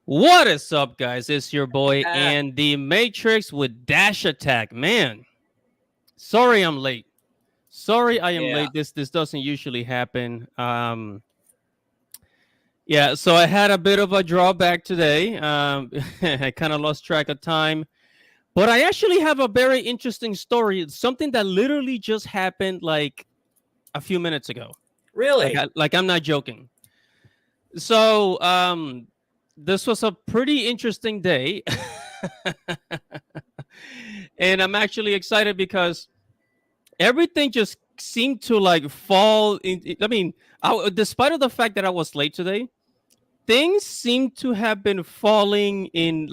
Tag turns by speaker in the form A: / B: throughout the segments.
A: What is up, guys? It's your boy and the Matrix with Dash Attack. Man, sorry I'm late. Sorry I am
B: Yeah.
A: late. This doesn't usually happen. Yeah, so I had a bit of a drawback today. I kind of lost track of time. But I actually have a very interesting story. It's something that literally just happened like a few minutes ago.
B: Really?
A: Like I'm not joking. So, this was a pretty interesting day. And I'm actually excited because everything just seemed to like fall in. I mean, despite of the fact that I was late today, things seem to have been falling in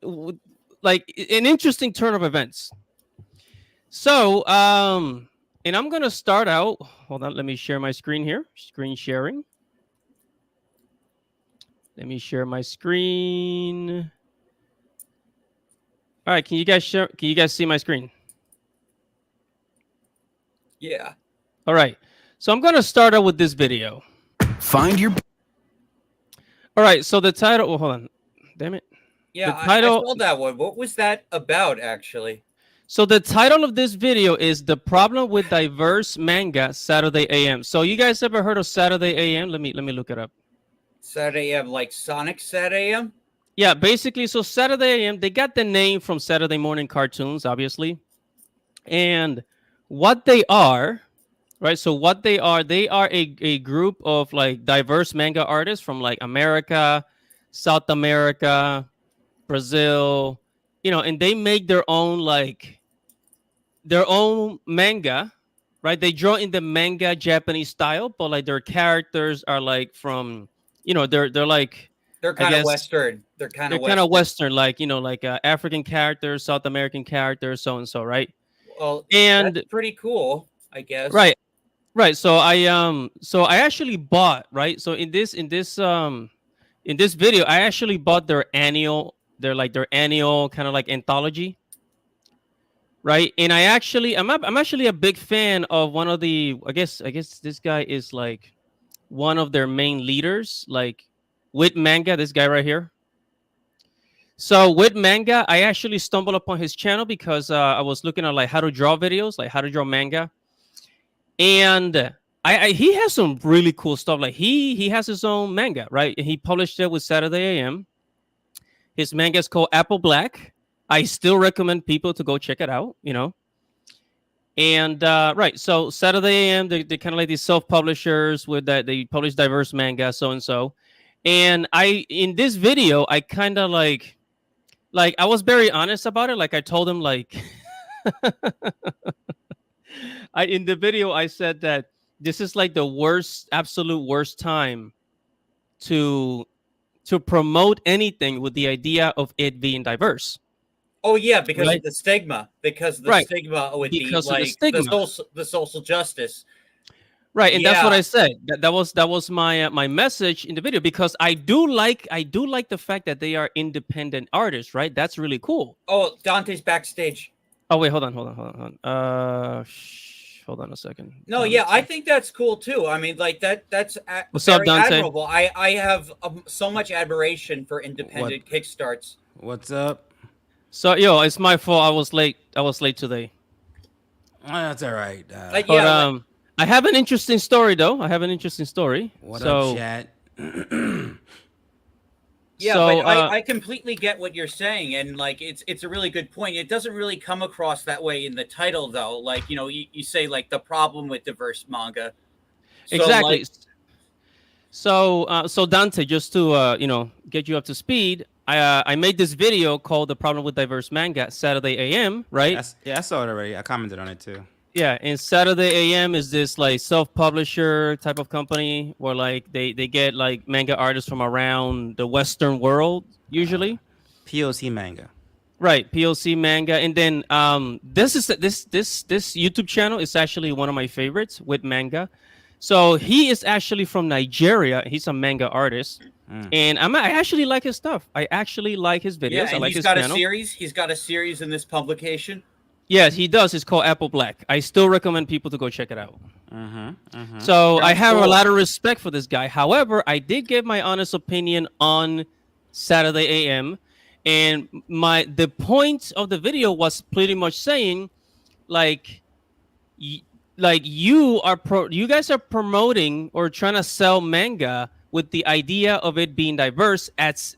A: w- like an interesting turn of events. So, and I'm gonna start out. Hold on, let me share my screen here. Screen sharing. Let me share my screen. All right, can you guys share? Can you guys see my screen?
B: Yeah.
A: All right, so I'm gonna start out with this video.
C: Find your.
A: All right, so the title. Oh, hold on, damn it.
B: Yeah,
A: The
B: I
A: title.
B: saw that one. What was that about, actually?
A: So the title of this video is "The Problem with Diverse Manga Saturday AM." So you guys ever heard of Saturday AM? Let me look it up.
B: Saturday AM, like Sonic Saturday AM?
A: Yeah, basically, so Saturday AM, they got the name from Saturday morning cartoons, obviously, and what they are. Right. So what they are a group of like diverse manga artists from like America, South America, Brazil, and they make their own manga, right? They draw in the manga Japanese style, but like their characters are like from, they're like,
B: They're
A: I
B: kind of
A: guess
B: Western. They're kind
A: they're
B: of
A: kind of
B: Western.
A: Western, like, like African characters, South American characters, so and so, right?
B: Well, that's
A: And
B: pretty cool, I guess.
A: right. Right. So I actually bought, right? So in this video, I actually bought their annual kind of like anthology, right? And I'm actually a big fan of one of the I guess this guy is like one of their main leaders, like with manga, this guy right here. So with manga, I actually stumbled upon his channel because I was looking at like how to draw videos, like how to draw manga. And he has some really cool stuff. Like he has his own manga, right? And he published it with Saturday AM. His manga is called Apple Black. I still recommend people to go check it out. And right, so Saturday AM, they're kind of like these self-publishers with that they publish diverse manga, so and so. And I in this video, I kind of like I was very honest about it. Like I told him like I in the video I said that this is like the worst, absolute worst time to promote anything with the idea of it being diverse.
B: Oh yeah, because of
A: Right.
B: the stigma. Because of the
A: Right.
B: stigma with the
A: Because of the stigma.
B: the social justice.
A: Right. And that's what
B: Yeah.
A: I said. That was my my message in the video because I do like the fact that they are independent artists, right? That's really cool.
B: Oh, Dante's backstage.
A: Oh wait, hold on. Hold on a second.
B: No, yeah, I think that's cool too. I mean, like that's
A: What's up,
B: very
A: Dante?
B: admirable. I have so much admiration for independent kickstarts.
C: What's up?
A: So yo, it's my fault. I was late. today.
C: That's all right.
B: Like,
A: But
B: yeah,
A: I have an interesting story though. I have an interesting story.
C: what
A: so,
C: up, chat?
B: yeah,
A: so
B: but I completely get what you're saying, and like it's a really good point. It doesn't really come across that way in the title, though. Like, you say like the problem with diverse manga. So,
A: exactly.
B: like,
A: So Dante, just to get you up to speed, I made this video called "The Problem with Diverse Manga" Saturday AM, right?
C: I saw it already. I commented on it too.
A: Yeah, and Saturday AM is this like self-publisher type of company where like they get like manga artists from around the Western world usually.
C: POC manga.
A: Right, POC manga, and then this YouTube channel is actually one of my favorites with manga. So he is actually from Nigeria. He's a manga artist, and I actually like his stuff. I actually like his videos.
B: yeah,
A: I
B: and
A: like
B: he's
A: his
B: got
A: channel.
B: a series. He's got a series in this publication.
A: Yes, he does. It's called Apple Black. I still recommend people to go check it out. So I
B: Sounds
A: have a
B: cool.
A: lot of respect for this guy. However, I did give my honest opinion on Saturday AM, and the point of the video was pretty much saying like y- you guys are promoting or trying to sell manga with the idea of it being diverse as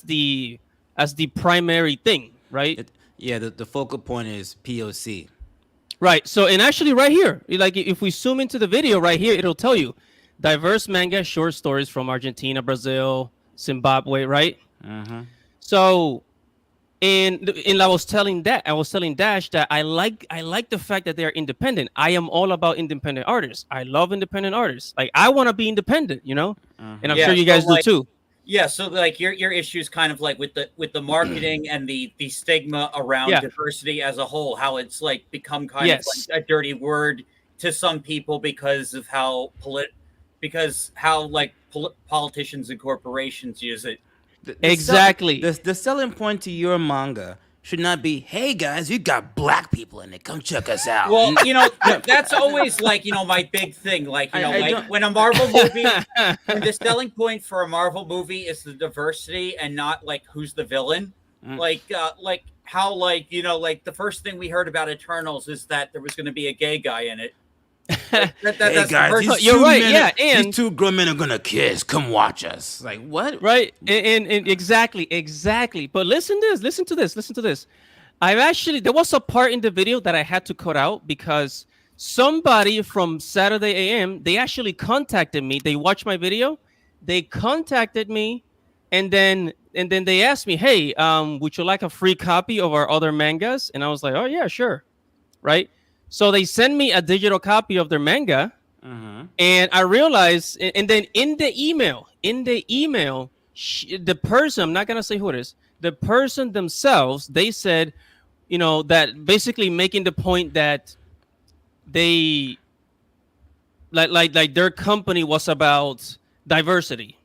A: the primary thing, right?
C: Yeah, the focal point is POC.
A: Right. So, and actually, right here, like if we zoom into the video right here, it'll tell you diverse manga short stories from Argentina, Brazil, Zimbabwe, right?
C: Mm-hmm.
A: So, and I was telling Dash that I like the fact that they're independent. I am all about independent artists. I love independent artists. Like I want to be independent, and I'm sure
B: Yeah.
A: you
B: So
A: guys do
B: like,
A: too.
B: yeah. So like your issues kind of like with the marketing and the stigma around
A: Yeah.
B: diversity as a whole, how it's like become kind of
A: Yes.
B: like a dirty word to some people because of how politicians and corporations use it.
A: Exactly.
C: The selling point to your manga should not be, hey guys, you got black people in it. Come check us out.
B: Well,
C: No,
B: that's always like, my big thing. Like,
C: I
B: like
C: don't.
B: when a Marvel movie, when the selling point for a Marvel movie is the diversity and not like who's the villain. Like how, like the first thing we heard about Eternals is that there was going to be a gay guy in it. Like,
C: Hey
B: that's the
C: guys,
B: first.
A: You're right, yeah, and-
C: these two grown men are gonna kiss. Come watch us. Like what?
A: Right. And exactly. But listen to this. There was a part in the video that I had to cut out because somebody from Saturday AM, they actually contacted me. They watched my video. They contacted me and then they asked me, "Hey, would you like a free copy of our other mangas?" And I was like, "Oh yeah, sure." Right? So they sent me a digital copy of their manga.
C: Mm-hmm.
A: And I realized, and then in the email, the person, I'm not gonna say who it is, the person themselves, they said, that basically making the point that they, like their company was about diversity.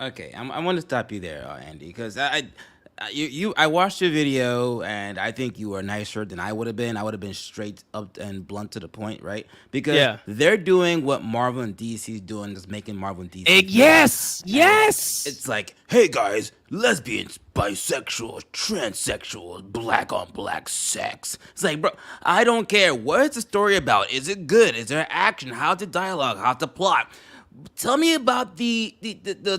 C: Okay, I want to stop you there, Andy, because I watched your video and I think you were nicer than I would have been. I would have been straight up and blunt to the point, right? Because
A: Yeah.
C: they're doing what Marvel and DC is doing, is making Marvel and DC.
A: Yes.
C: It's like, hey guys, lesbians, bisexual, transsexual, black on black sex. It's like, bro, I don't care. What is the story about? Is it good? Is there action? How's the dialogue? How's the plot? Tell me about the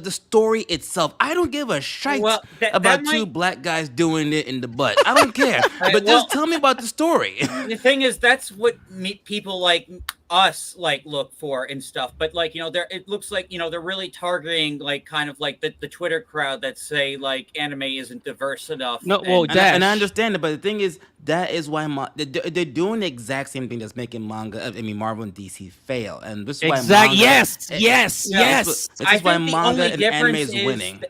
C: story itself. I don't give a shite
B: Well,
C: about
B: that
C: two
B: might-
C: black guys doing it in the butt. I don't care. But
B: well-
C: just tell me about the story.
B: The thing is, that's what people like us like look for and stuff. But like, it looks like they're really targeting like kind of like the Twitter crowd that say like anime isn't diverse enough.
A: No, well,
B: And-
A: that-
C: And I understand it, but the thing is, that is why they're doing the exact same thing that's making Marvel and DC fail, and this is why
A: Exactly.
C: manga,
A: Yes.
C: This
B: I
C: is why
B: think the
C: manga
B: only
C: and anime
B: difference
C: is winning.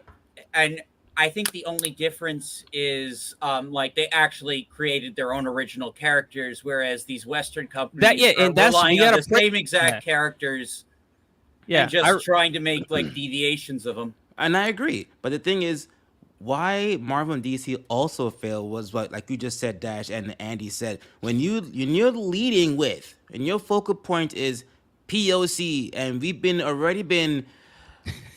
B: And I think the only difference is like they actually created their own original characters, whereas these Western companies are
A: and that's
B: relying
A: we
B: on
A: gotta
B: the same exact characters
A: Yeah.
B: and just trying to make like deviations of them.
C: And I agree. But the thing is, why Marvel and DC also failed was what, like you just said, Dash, and Andy said, when you're leading with, and your focal point is POC, and we've already been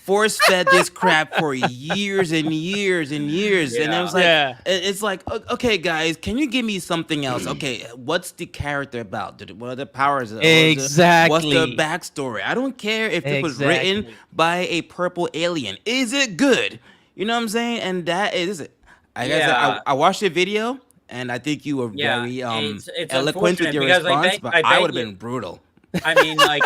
C: force fed this crap for years and years and years, and it was like,
A: Yeah.
C: it's like, okay, guys, can you give me something else? Okay, what's the character about? What are the powers? What's
A: Exactly.
C: the backstory? I don't care if it was written
A: Exactly.
C: by a purple alien. Is it good? You know what I'm saying? And that is it. I watched your video, and I think you were
B: Yeah,
C: very
B: it's
C: eloquent with
B: unfortunate
C: your
B: because I
C: response,
B: bet-
C: but
B: I
C: I
B: bet
C: would have
B: you-
C: been brutal.
B: I mean, like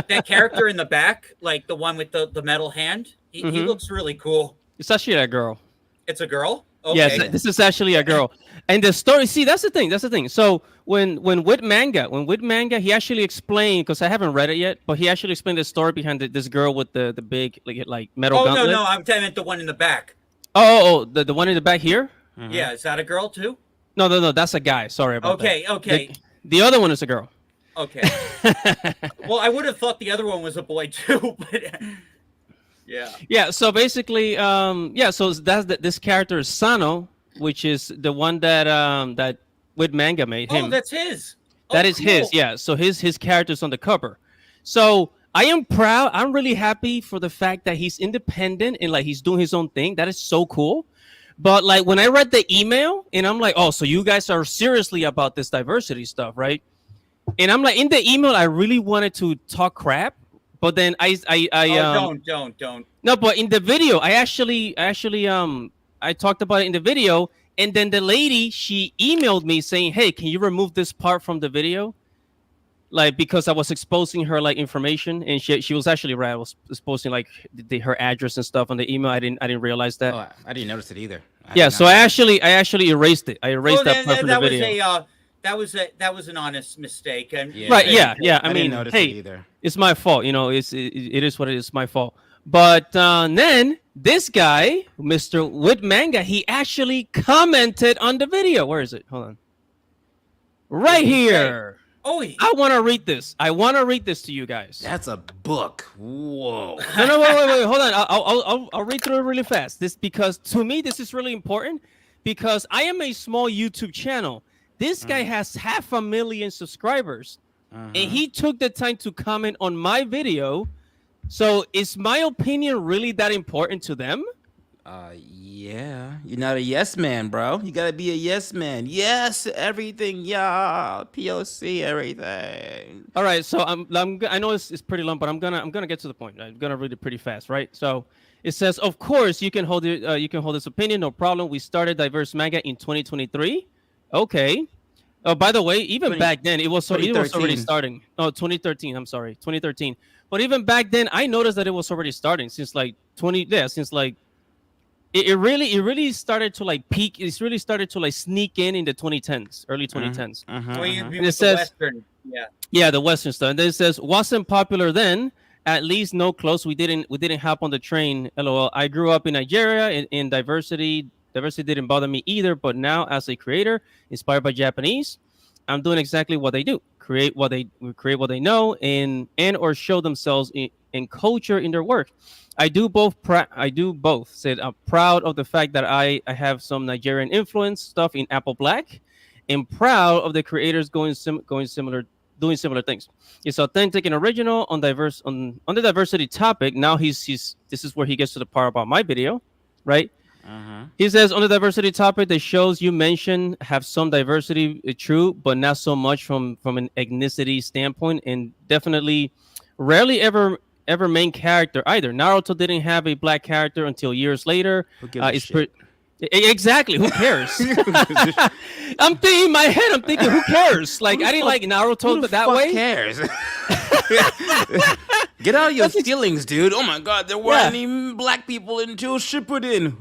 B: that character in the back, like the one with the metal hand, he looks really cool.
A: It's actually a girl.
B: It's a girl. Okay.
A: Yes, this is actually a girl. And the story, see, that's the thing. So when with manga, he actually explained, because I haven't read it yet, but he actually explained the story behind this girl with the big like metal
B: Oh
A: gauntlet.
B: no, I meant the one in the back.
A: Oh, the one in the back here?
B: Yeah, is that a girl too?
A: No, that's a guy. Sorry about that.
B: Okay.
A: The other one is a girl.
B: Okay. Well, I would have thought the other one was a boy too, but yeah.
A: Yeah, so basically, so this character is Sano, which is the one that that with manga made him.
B: Oh, that's his. Oh,
A: That is his,
B: cool.
A: yeah. So his character's on the cover. So I am proud. I'm really happy for the fact that he's independent and like he's doing his own thing. That is so cool. But like when I read the email and I'm like, oh, so you guys are seriously about this diversity stuff, right? And I'm like, in the email, I really wanted to talk crap, but then
B: Oh, don't.
A: no, but in the video, I talked about it in the video, and then the lady she emailed me saying, "Hey, can you remove this part from the video?" Like because I was exposing her like information, and she was actually right. I was exposing like her address and stuff on the email. I didn't realize that.
C: Oh, I didn't notice it either. I
A: Yeah,
C: did
A: so
C: not
A: I
C: know.
A: actually erased it. I erased
B: Oh,
A: that part from the
B: that was
A: video.
B: that was an honest mistake. And
C: Yeah.
A: Right? Yeah, yeah. I
C: I didn't
A: mean,
C: notice it
A: hey,
C: either.
A: it's my fault. You know, it is what it is. My fault. But then this guy, Mr. With Manga, he actually commented on the video. Where is it? Hold on. Right
B: did he say?
A: here.
B: Oh,
A: I want to read this. I want to read this to you guys.
C: That's a book. Whoa.
A: No, wait. Hold on. I'll read through it really fast. This because to me this is really important because I am a small YouTube channel. This guy has 500,000 subscribers, and he took the time to comment on my video. So is my opinion really that important to them?
C: Yeah. You're not a yes man, bro. You gotta be a yes man. Yes, everything. Yeah, POC, everything.
A: All right. So I know it's pretty long, but I'm gonna get to the point. I'm gonna read it pretty fast, right? So it says, of course, you can hold it. You can hold this opinion, no problem. We started Diverse Manga in 2023. Okay. Oh, by the way, even
C: 20
A: back then, it was already
C: 2013.
A: starting. Oh, 2013. I'm sorry, 2013. But even back then, I noticed that it was already starting since like 20. Yeah, since like it really started to like peak. It's really started to like sneak in the 2010s, early 2010s.
B: well, you
A: And
B: be
A: it
B: with the
A: says,
B: Western. Yeah.
A: yeah, the Western stuff. And then it says, wasn't popular then. At least no close. We didn't hop on the train. LOL. I grew up in Nigeria in diversity. Diversity didn't bother me either. But now, as a creator, inspired by Japanese, I'm doing exactly what they do. Create what they know and or show themselves in culture in their work. I do both. I do both. Said I'm proud of the fact that I have some Nigerian influence stuff in Apple Black, and proud of the creators going similar doing similar things. It's authentic and original on the diversity topic. Now he's this is where he gets to the part about my video, right? He says on the diversity topic, the shows you mentioned have some diversity, true, but not so much from an ethnicity standpoint, and definitely rarely ever main character either. Naruto didn't have a black character until years later.
C: Who gives a
A: It's
C: shit?
A: exactly. Who cares? I'm thinking in my head. I'm thinking, who cares? Like I didn't like Naruto
C: Who the
A: that
C: fuck
A: way.
C: cares? Get out of your feelings, dude. Oh my god, there weren't any black people until Shippuden.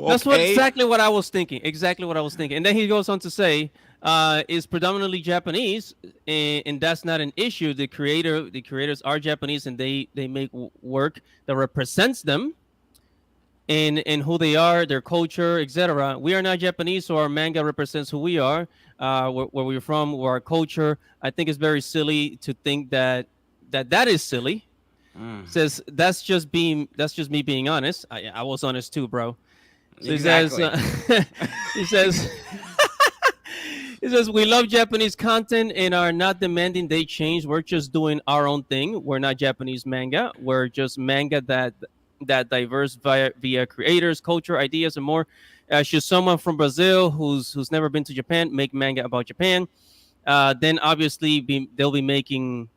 A: That's
C: Okay.
A: exactly what I was thinking. Exactly what I was thinking. And then he goes on to say, is predominantly Japanese, and that's not an issue. The creators are Japanese, and they make work that represents them and who they are, their culture, etc. We are not Japanese, so our manga represents who we are, where we're from, where our culture. I think it's very silly to think that is silly. Says that's just me being honest. I was honest too, bro. So
C: Exactly.
A: he says he says we love Japanese content and are not demanding they change. We're just doing our own thing. We're not Japanese manga. We're just manga that diverse via creators, culture, ideas, and more. Should someone from Brazil who's never been to Japan make manga about Japan, then obviously they'll be making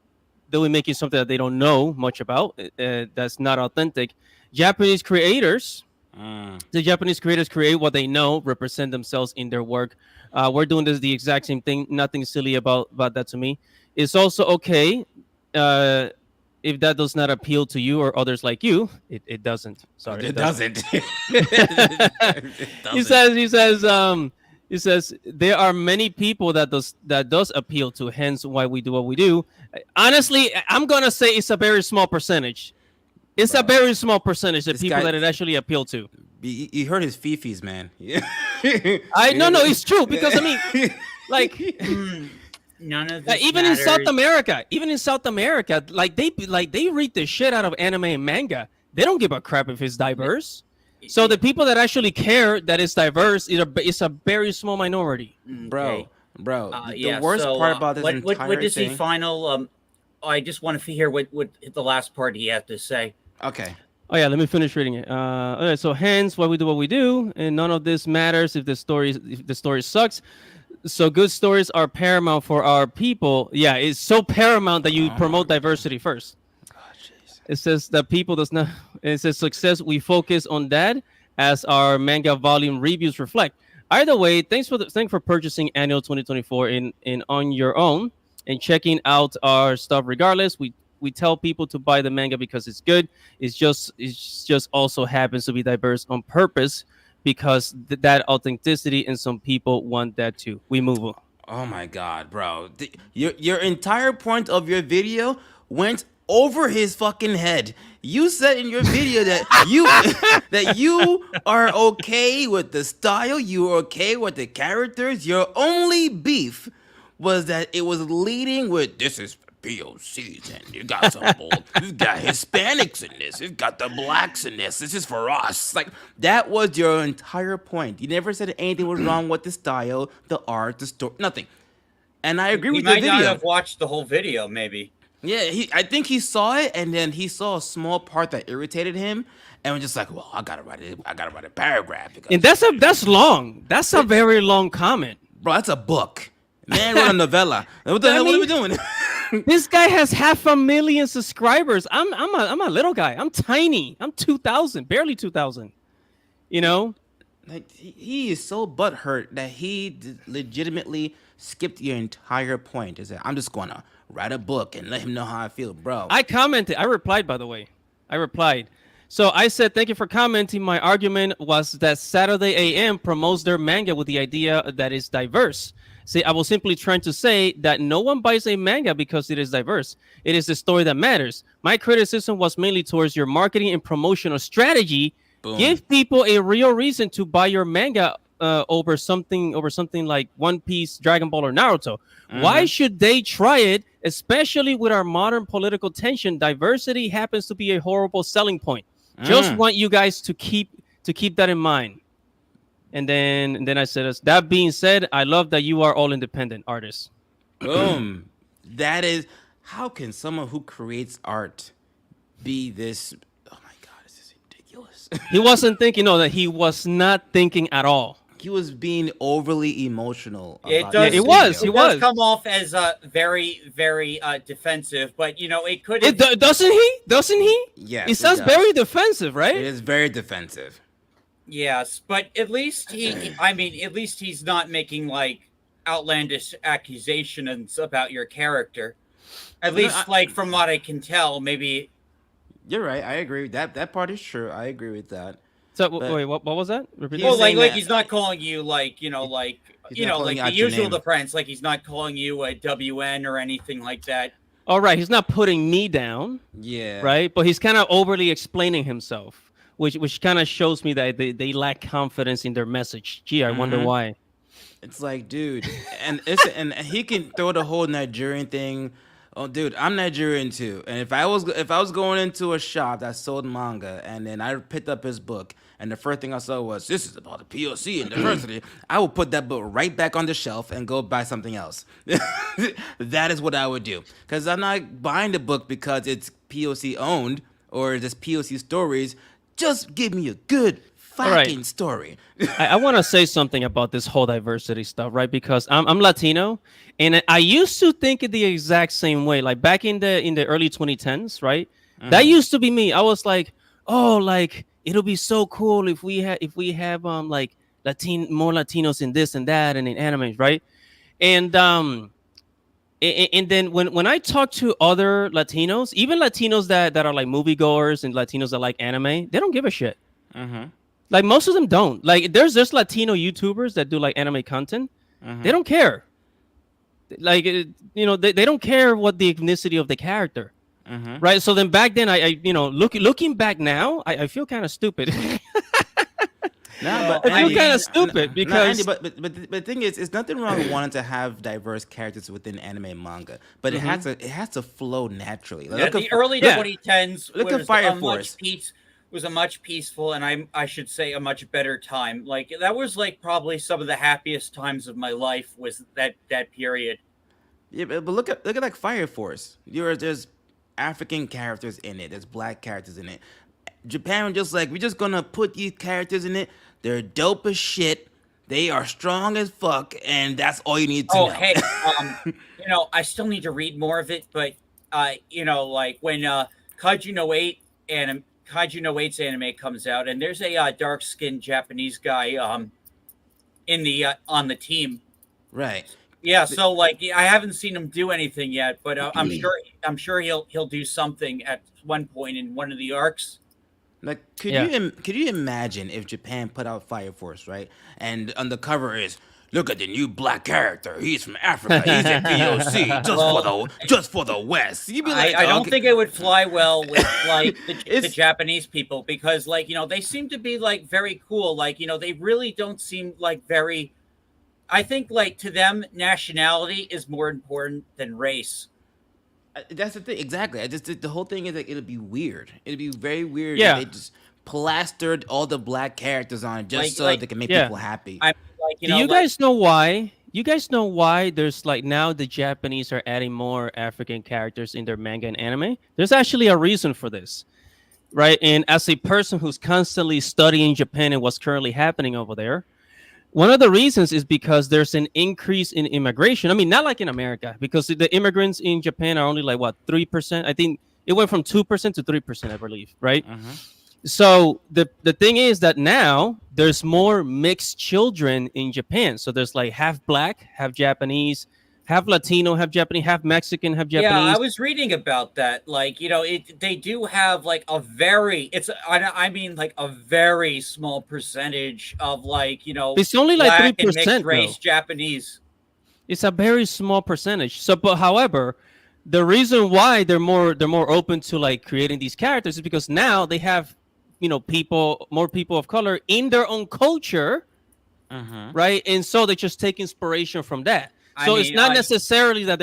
A: something that they don't know much about. That's not authentic. Japanese creators, the Japanese creators create what they know, represent themselves in their work. We're doing the exact same thing. Nothing silly about that to me. It's also okay if that does not appeal to you or others like you. It doesn't. Sorry,
C: It doesn't.
A: He says there are many people that does appeal to, hence why we do what we do. Honestly, I'm gonna say it's a very small percentage. It's a very small percentage of
C: This
A: people
C: guy-
A: that it actually appeal to.
C: You heard his fifis, man.
A: No, it's true because I mean, like
B: None of this
A: even in South
B: matters.
A: America, like they read the shit out of anime and manga. They don't give a crap if it's diverse. So the people that actually care that it's diverse is a very small minority.
C: Bro, bro. The
B: Yeah.
C: worst
B: So,
C: part about this
B: what
C: entire
B: does he
C: thing.
B: final? I just want to hear what the last part he had to say.
C: Okay.
A: Oh yeah, let me finish reading it. Okay, so hence why we do what we do, and none of this matters if the story sucks. So good stories are paramount for our people. Yeah, it's so paramount that you
C: Oh my
A: promote diversity first.
C: god, jeez.
A: It says that people does not. It says success. We focus on that as our manga volume reviews reflect. Either way, thanks for purchasing annual 2024 in on your own and checking out our stuff. Regardless, we tell people to buy the manga because it's good. It's just also happens to be diverse on purpose because that authenticity and some people want that too. We move on.
C: Oh my god, bro. Your entire point of your video went over his fucking head. You said in your video that you that you are okay with the style, you are okay with the characters. Your only beef was that it was leading with this is POCs and you got some old, you got Hispanics in this, you got the blacks in this. This is for us. Like that was your entire point. You never said anything was wrong with the style, the art, the story, nothing. And I agree
B: He
C: with your
B: might not
C: video.
B: have watched the whole video, maybe.
C: Yeah, I think he saw it and then he saw a small part that irritated him and was just like, well, I gotta write a paragraph because
A: And that's long. That's a very long comment.
C: bro, that's a book. Man wrote a novella. What the
A: I
C: hell? What are we
A: mean-
C: doing?
A: This guy has 500,000 subscribers. I'm a little guy. I'm tiny. I'm 2,000, barely 2,000. You know?
C: Like he is so butthurt that he legitimately skipped your entire point. Is that I'm just gonna write a book and let him know how I feel, bro.
A: I commented. I replied, by the way. I replied. So I said, thank you for commenting. My argument was that Saturday AM promotes their manga with the idea that it's diverse. See, I was simply trying to say that no one buys a manga because it is diverse. It is the story that matters. My criticism was mainly towards your marketing and promotional strategy.
C: Boom.
A: Give people a real reason to buy your manga over something like One Piece, Dragon Ball, or Naruto. Why should they try it? Especially with our modern political tension, diversity happens to be a horrible selling point. Just want you guys to keep that in mind. And then I said, that being said, I love that you are all independent artists.
C: Boom. That is how can someone who creates art be this? Oh my god, this is ridiculous.
A: He wasn't thinking, no, that he was not thinking at all.
C: He was being overly emotional.
B: It
C: about
B: does.
C: this
A: it was,
C: video.
A: it was.
B: does come off as very, very defensive, but it could.
A: Doesn't he? Doesn't he?
C: Yes,
A: It
C: it
A: sounds
C: does.
A: very defensive, right?
C: It is very defensive.
B: Yes, but at least I mean, at least he's not making like outlandish accusations about your character. At
C: No,
B: least, like from what I can tell, maybe.
C: You're right. I agree. That part is true. I agree with that.
A: So
C: But-
A: wait, what was that? Repeat
C: He's
B: Well,
A: that.
B: like
C: saying
B: like
C: that-
B: he's not calling you like
C: He's not calling
B: like
C: out
B: the
C: your
B: usual
C: name.
B: defense. Like he's not calling you a WN or anything like that.
A: All right, he's not putting me down,
C: Yeah.
A: right? But he's kind of overly explaining himself, which kind of shows me that they lack confidence in their message. Gee, I wonder
C: Mhm.
A: why.
C: It's like, dude, and and he can throw the whole Nigerian thing. Oh, dude, I'm Nigerian too. And if I was going into a shop that sold manga, and then I picked up his book, and the first thing I saw was this is about the POC and diversity, I would put that book right back on the shelf and go buy something else. That is what I would do, because I'm not buying the book because it's POC owned or just POC stories. Just give me a good
A: right.
C: fucking story.
A: I want to say something about this whole diversity stuff, right? Because I'm Latino, and I used to think it the exact same way. Like back in the early 2010s, right? That used to be me. I was like, oh, like it'll be so cool if we have like more Latinos in this and that and in anime, right? And then when I talk to other Latinos, even Latinos that are like moviegoers and Latinos that like anime, they don't give a shit.
C: Mm-hmm.
A: Like most of them don't. Like there's Latino YouTubers that do like anime content. They don't care. Like they don't care what the ethnicity of the character. Right. So then back then I looking back now, I feel kind of stupid.
C: No,
A: I feel kind of stupid because
C: Andy, but the thing is, it's nothing wrong with wanting to have diverse characters within anime and manga, but it has to flow naturally. Like,
B: Yeah,
C: look
B: the
C: at-
B: early
A: yeah.
B: 2010s.
C: Look at
B: was
C: Fire
B: Much
C: Force.
B: Peace was a much peaceful, and I should say a much better time. Like that was like probably some of the happiest times of my life was that period.
C: Yeah, but look at like Fire Force. There's African characters in it. There's black characters in it. Japan was just like, we're just gonna put these characters in it. They're dope as shit. They are strong as fuck, and that's all you need to
B: Oh,
C: know.
B: hey, I still need to read more of it, but like when Kaiju no 8's anime comes out, and there's a dark skinned Japanese guy in the on the team.
C: Right.
B: Yeah, so like I haven't seen him do anything yet, but I'm sure he'll do something at one point in one of the arcs.
C: Like,
A: Yeah.
C: could you imagine if Japan put out Fire Force, right? And on the cover is, look at the new black character. He's from Africa. He's a POC
B: Well,
C: just for the West. You'd be like,
B: I don't
C: okay.
B: think it would fly well with like the
C: It's
B: Japanese people because like they seem to be like very cool. Like they really don't seem like very. I think like to them nationality is more important than race.
C: that's the thing. Exactly. I just the whole thing is like it'll be weird. It'll be very weird if
A: Yeah.
C: they just plastered all the black characters on it just
B: Like
C: so
B: like
C: they can make
A: Yeah.
C: people happy.
B: I mean, like
A: Do you
B: like
A: guys know why? You guys know why there's like now the Japanese are adding more African characters in their manga and anime? There's actually a reason for this, right? And as a person who's constantly studying Japan and what's currently happening over there, one of the reasons is because there's an increase in immigration. I mean, not like in America, because the immigrants in Japan are only like what 3%. I think it went from 2% to 3%, I believe, right?
C: Mm-hmm.
A: So the thing is that now there's more mixed children in Japan. So there's like half black, half Japanese, half Latino, half Japanese, half Mexican, half
B: yeah, I
A: Japanese.
B: was reading about that. Like they do have like a very I mean like a very small percentage of like
A: It's only like
B: black and mixed
A: 3%
B: race
A: though.
B: Japanese.
A: It's a very small percentage. So, but however, the reason why they're more open to like creating these characters is because now they have more people of color in their own culture,
C: Mm-hmm.
A: right? And so they just take inspiration from that.
B: I
A: So it's
B: mean,
A: not necessarily that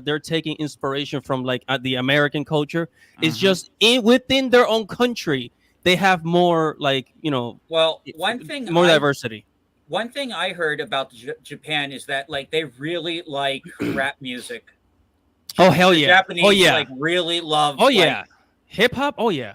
A: they're taking inspiration from like the American culture. It's
C: Mm-hmm.
A: just within their own country they have more like
B: well,
A: more diversity.
B: one thing I heard about Japan is that like they really like rap music.
A: Oh hell
B: The
A: yeah!
B: Japanese
A: Oh yeah!
B: like really love.
A: Oh
B: like,
A: yeah! Hip hop. Oh yeah!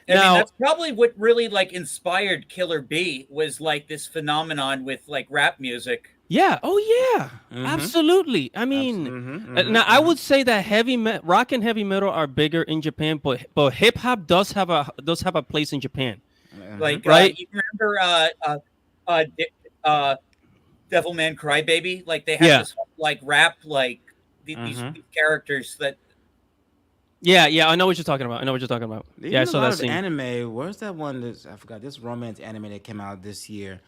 B: I mean,
A: Now
B: that's probably what really like inspired Killer B was like this phenomenon with like rap music.
A: yeah. Oh yeah!
C: Mm-hmm.
A: Absolutely. I mean,
C: Mm-hmm.
A: now I
C: Mm-hmm.
A: would say that rock and heavy metal are bigger in Japan, but hip hop does have a place in Japan,
C: Mm-hmm.
B: Like
A: right?
B: you remember uh, De- uh, Devilman Crybaby? Like they had
A: Yeah.
B: this like rap like
C: Mm-hmm.
B: these characters that
A: Yeah, yeah. I know what you're talking about. I know what you're talking about. Yeah, I
C: Even a
A: saw
C: lot
A: that
C: of
A: scene.
C: anime. Where's that one? I forgot. This romance anime that came out this year.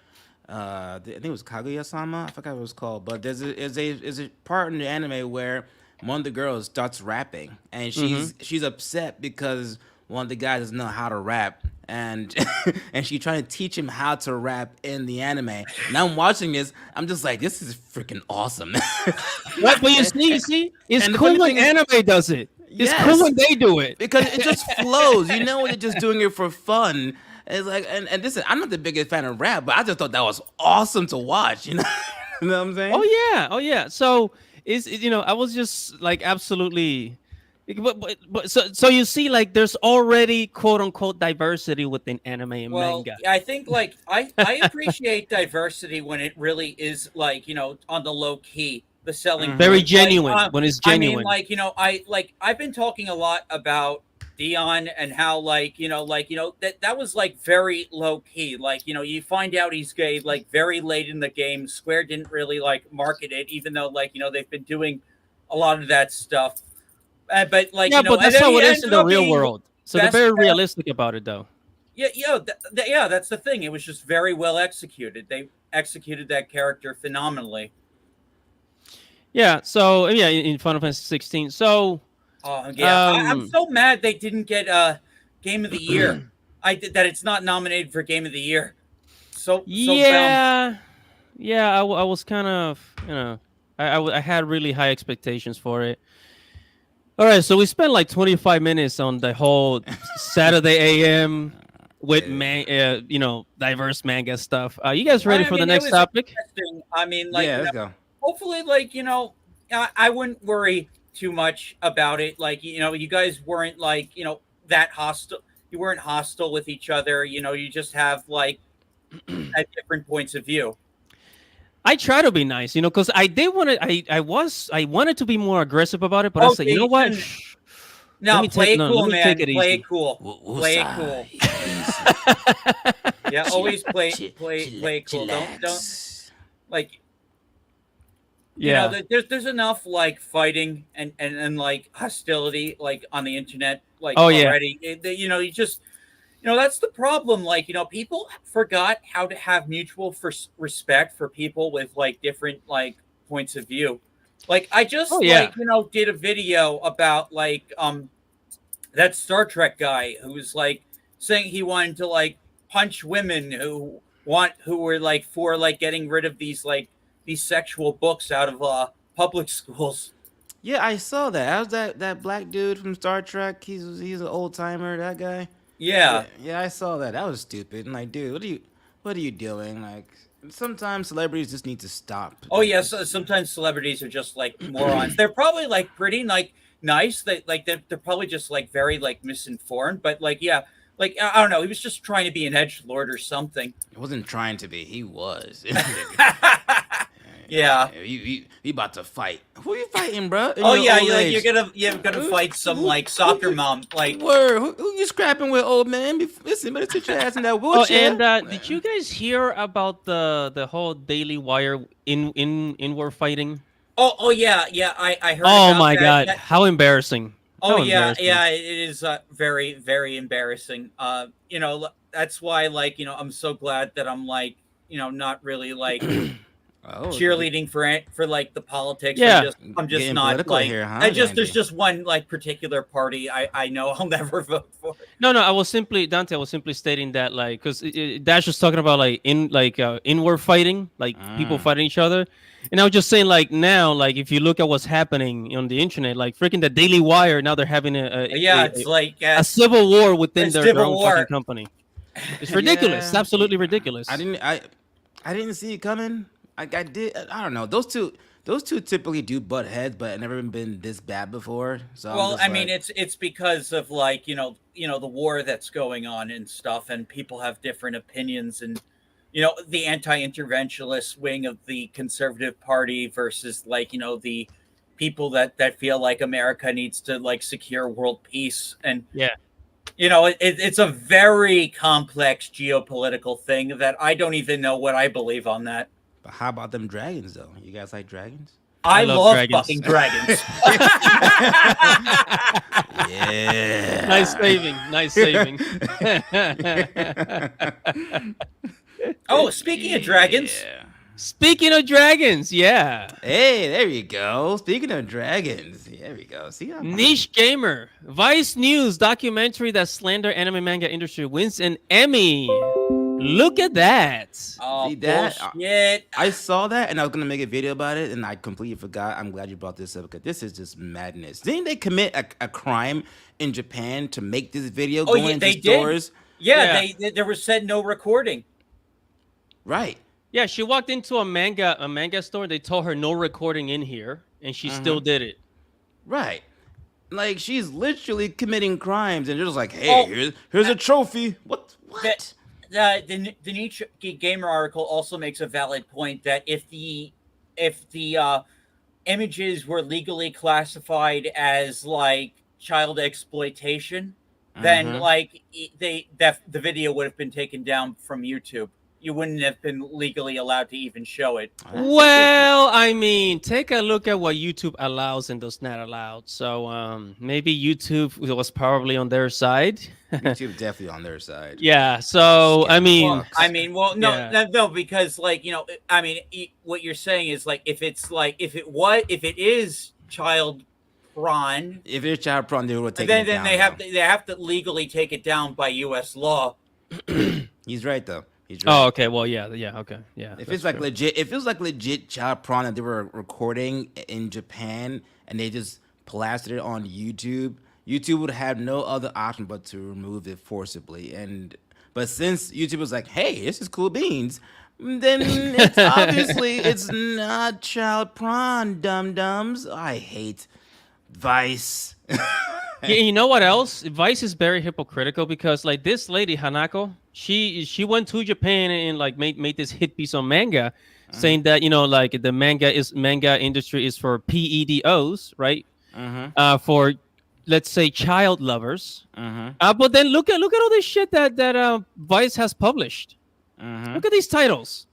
C: I think it was Kaguya-sama. I forgot what it was called. But there's a part in the anime where one of the girls starts rapping, and
A: Mm-hmm.
C: she's upset because one of the guys doesn't know how to rap, and and she's trying to teach him how to rap in the anime. And I'm watching this. I'm just like, this is freaking awesome.
A: Right, but you see, it's
C: And the
A: cool
C: funny
A: when
C: thing is,
A: anime does it. It's cool
C: yes,
A: when they do it.
C: because it just flows. You know, they're just doing it for fun. It's like, and listen, I'm not the biggest fan of rap, but I just thought that was awesome to watch. You know, you know what I'm saying?
A: Oh yeah. So I was just like absolutely, but so you see, like there's already quote unquote diversity within anime and
B: well,
A: manga.
B: I think like I appreciate diversity when it really is like on the low key the selling
C: Mhm.
A: Very
B: point.
A: genuine when it's
B: I mean,
A: genuine.
B: like I've been talking a lot about Dion and how that was like very low key. Like you find out he's gay like very late in the game. Square didn't really like market it, even though they've been doing a lot of that stuff. But like
A: Yeah, but
B: and
A: that's
B: then
A: how
B: he
A: it is in
B: ended
A: the
B: up
A: real
B: being
A: world. So they're
B: best.
A: very realistic about it, though.
B: Yeah, that's the thing. It was just very well executed. They executed that character phenomenally.
A: Yeah. So yeah, in Final Fantasy 16. So
B: Oh yeah, I'm
A: um,
B: so mad they didn't get Game of the Year. That it's not nominated for Game of the Year. So bummed.
A: yeah, yeah. I was kind of I had really high expectations for it. All right, so we spent like 25 minutes on the whole Saturday AM with diverse manga stuff. You guys ready
B: I
A: for the
B: mean, it
A: next
B: was
A: topic?
B: interesting. I mean, like,
C: Yeah, let's go.
B: hopefully, like, I wouldn't worry too much about it. Like, you guys weren't like, that hostile. You weren't hostile with each other. You just have like at different points of view.
A: I try to be nice, because I did want to. I wanted to be more aggressive about it, but I
B: Oh,
A: said, you know what?
B: Jason. No, play it
A: Let
B: cool,
A: me take
B: man.
A: it
B: Play it
A: easy.
B: cool. Play it
C: Woosah,
B: cool.
C: easy.
B: Yeah, always play it cool. Don't
C: Chillax.
B: like
A: Yeah.
B: there's enough like fighting and like hostility like on the internet like
A: Oh yeah.
B: already. You just that's the problem. Like people forgot how to have mutual respect for people with like different like points of view. Like I
A: Oh
B: just
A: yeah.
B: like did a video about like that Star Trek guy who's like saying he wanted to like punch women who were like for like getting rid of these sexual books out of public schools.
C: Yeah, I saw that. How's that black dude from Star Trek? He's an old timer. That guy.
B: Yeah.
C: Yeah, I saw that. That was stupid. And like, dude, what are you doing? Like, sometimes celebrities just need to stop.
B: Oh
C: Like,
B: yes. Sometimes celebrities are just like morons. They're probably like pretty like nice. They're probably just like very like misinformed. But like yeah, like I don't know. He was just trying to be an edge lord or something.
C: he wasn't trying to be. He was.
B: Yeah.
C: We about to fight. Who you fighting, bro? In
B: Oh
C: your
B: yeah,
C: old age?
B: you're gonna fight some like soccer mom. Like
C: Word. Who you scrapping with, old man? Listen, better sit your ass in that
A: Oh,
C: wheelchair.
A: and did you guys hear about the whole Daily Wire inward fighting?
B: oh yeah. I heard
A: Oh
B: about
A: my
B: that.
A: god,
B: Yeah.
A: how embarrassing!
B: Oh
A: How
B: yeah,
A: embarrassing!
B: it is very very embarrassing. That's why like I'm so glad that I'm like not really like
C: Oh,
B: cheerleading for like the politics.
A: Yeah.
B: I'm just
C: getting
B: not
C: political
B: like
C: here, huh,
B: I just there's
C: Andy?
B: just one like particular party I know I'll never vote for.
A: No, no, I was simply Dante. I was simply stating that, like, because Dash was talking about like inward fighting, like people
C: Mm.
A: fighting each other, and I was just saying like now, like if you look at what's happening on the internet, like freaking the Daily Wire now they're having
B: Yeah, it's like
A: a civil war within
B: a
A: their
B: civil
A: own fucking
B: war.
A: company. It's ridiculous. It's
C: Yeah,
A: absolutely ridiculous.
C: I didn't see it coming. I did. I don't know. Those two typically do butt heads, but it never been this bad before. So I'm
B: Well,
C: just
B: I mean,
C: like,
B: it's because of like the war that's going on and stuff, and people have different opinions, and the anti-interventionist wing of the Conservative Party versus like the people that feel like America needs to like secure world peace, and
A: Yeah.
B: it's a very complex geopolitical thing that I don't even know what I believe on that.
C: but how about them dragons though? You guys like dragons?
A: I
B: I
A: love
B: love
A: dragons.
B: fucking dragons.
A: Nice
C: Yeah.
A: saving. Nice saving.
B: Oh, speaking of dragons,
C: Yeah.
A: Speaking of dragons, yeah.
C: Hey, there you go. Speaking of dragons, there we go. See,
A: Niche Gamer, Vice News documentary that slander anime manga industry wins an Emmy. Look at that.
B: oh
C: See that?
B: bullshit.
C: I saw that and I was gonna make a video about it, and I completely forgot. I'm glad you brought this up because this is just madness. Didn't they commit a crime in Japan to make this video
B: Oh
C: going
B: yeah,
C: into
B: they did.
C: stores?
B: Yeah,
A: Yeah.
B: there was said no recording.
C: Right.
A: Yeah, she walked into a manga store. They told her no recording in here, and she still did it.
C: Right. Like she's literally committing crimes, and they're just like, "Hey,
B: Oh,
C: here's a trophy." What?
B: That the Niche Gamer article also makes a valid point that if the images were legally classified as like child exploitation, then like the video would have been taken down from YouTube. You wouldn't have been legally allowed to even show it.
A: Well, I mean, take a look at what YouTube allows and does not allow. So maybe YouTube was probably on their side.
C: YouTube definitely on their side.
A: Yeah. So I
C: Scam
A: mean,
C: fucks.
B: Well, no,
A: Yeah.
B: no, because like I mean, what you're saying is like if it is child prawn,
C: If it's child prawn, they would take
B: then
C: it down.
B: they have to legally take it down by U.S. law.
C: He's right though. He's right.
A: oh, okay. Well, yeah. Okay. Yeah.
C: If
A: that's
C: it's like
A: true.
C: legit child prawn that they were recording in Japan and they just plastered it on YouTube, YouTube would have no other option but to remove it forcibly. But since YouTube was like, "Hey, this is cool beans," then it's obviously it's not child prawn, dum dums. I hate Vice.
A: Yeah, you know what else? Vice is very hypocritical because like this lady Hanako, she went to Japan and like made this hit piece on manga, saying that like the manga industry is for PEDOs, right? For let's say child lovers. But then look at all this shit that Vice has published. Look at these titles.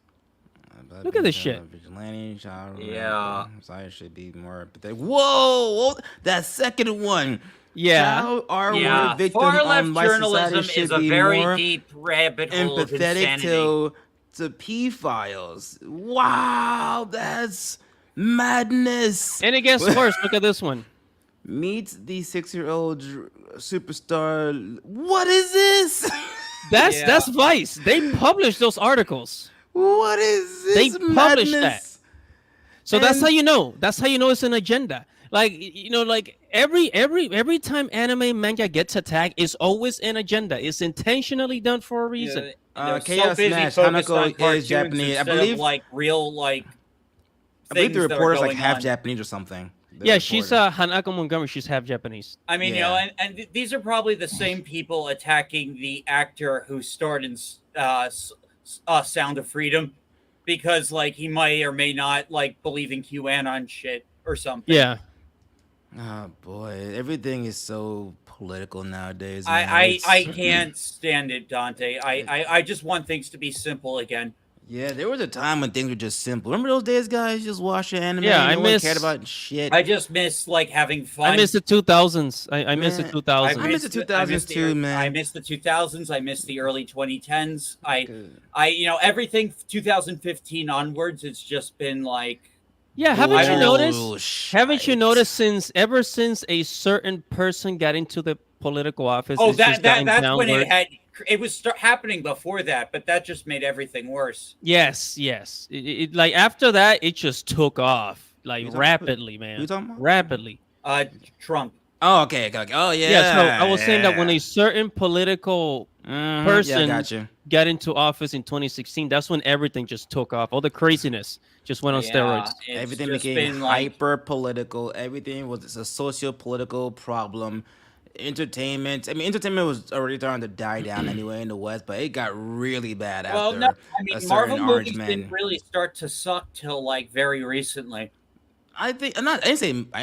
A: Look at this shit.
C: Vigilante, child.
B: Yeah.
C: Sorry, should be more. Whoa, that second one.
A: Yeah.
C: Child R word
B: Yeah,
C: victim
B: far
C: on
B: left
C: my society
B: journalism
C: should
B: is a
C: be
B: very
C: more
B: deep rabbit hole of
C: empathetic
B: insanity.
C: to P files. Wow, that's madness.
A: And it gets worse. Look at this one.
C: Meet the 6-year-old superstar. What is this?
A: That's Vice. They published those articles.
C: What is
A: They
C: this
A: published that.
C: madness?
A: So that's
C: And-
A: how you know. That's how you know it's an agenda. Like like every time anime manga gets attacked, it's always an agenda. It's intentionally done for a reason.
B: They're
C: Chaos
B: so busy
C: Smash,
B: focused
C: Hanako
B: on
C: is
B: cartoons
C: Japanese. I
B: instead
C: believe-
B: of like real like.
C: I believe the
B: things that are
C: reporter's like
B: going
C: half
B: on.
C: Japanese or something. The
A: Yeah, she's
C: reporter.
A: Hanako Montgomery. She's half Japanese.
B: I mean,
C: Yeah.
B: these are probably the same people attacking the actor who starred in Sound of Freedom, because like he may or may not like believe in QAnon shit or something.
A: Yeah.
C: Oh boy, everything is so political nowadays. man.
B: I
C: It's-
B: can't stand it, Dante. I just want things to be simple again.
C: Yeah, there was a time when things were just simple. Remember those days, guys? Just watch your anime.
A: Yeah,
C: no
A: I
C: one
A: miss-
C: cared about shit.
B: I just miss like having fun.
A: I miss the 2000s. I miss the
C: Man,
A: 2000s.
C: I miss the 2000s too, man.
B: I miss the 2000s. I miss the early 2010s.
C: Good.
B: Everything 2015 onwards, it's just been like,
A: Yeah, haven't you noticed?
C: Bullshit.
A: Haven't you noticed ever since a certain person got into the political office?
B: oh,
A: it's just gotten
B: that's when
A: downward?
B: it was happening before that, but that just made everything worse.
A: Yes. It like after that, it just took off like
C: You talking-
A: rapidly, man.
C: you talking about?
A: Rapidly.
B: Trump.
C: Oh, okay. Oh, yeah.
A: Yeah. So I was saying that when a certain political
C: yeah,
A: person
C: gotcha.
A: got into office in 2016, that's when everything just took off. All the craziness just went on steroids.
B: It's
C: Everything
B: just
C: became
B: been like,
C: hyper political. Everything was a socio-political problem. Entertainment. I mean, entertainment was already starting to die down anyway in the West, but it got really bad
B: well,
C: after
B: no, I
C: a
B: mean,
C: certain
B: Marvel
C: Orange
B: movies
C: Man.
B: didn't really start to suck till like very recently.
C: I think I didn't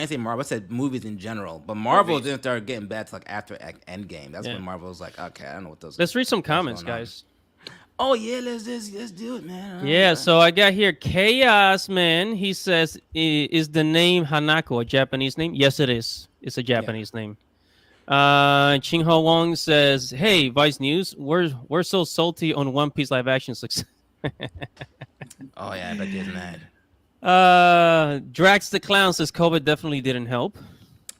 C: say Marvel. I said movies in general. But Marvel
B: Movies.
C: didn't start getting bad till like after Endgame. That's
A: Yeah.
C: when Marvel was like, okay, I don't know what those.
A: Let's read some comments,
C: going on?
A: guys.
C: Oh yeah, let's do it, man.
A: Yeah, so I got here Chaos Man. He says, "Is the name Hanako a Japanese name?" Yes, it is. It's a Japanese name. Ching Ho Wong says, "Hey, Vice News, we're so salty on One Piece live action success."
C: Oh yeah, I bet he's mad.
A: Drax the Clown says COVID definitely didn't help.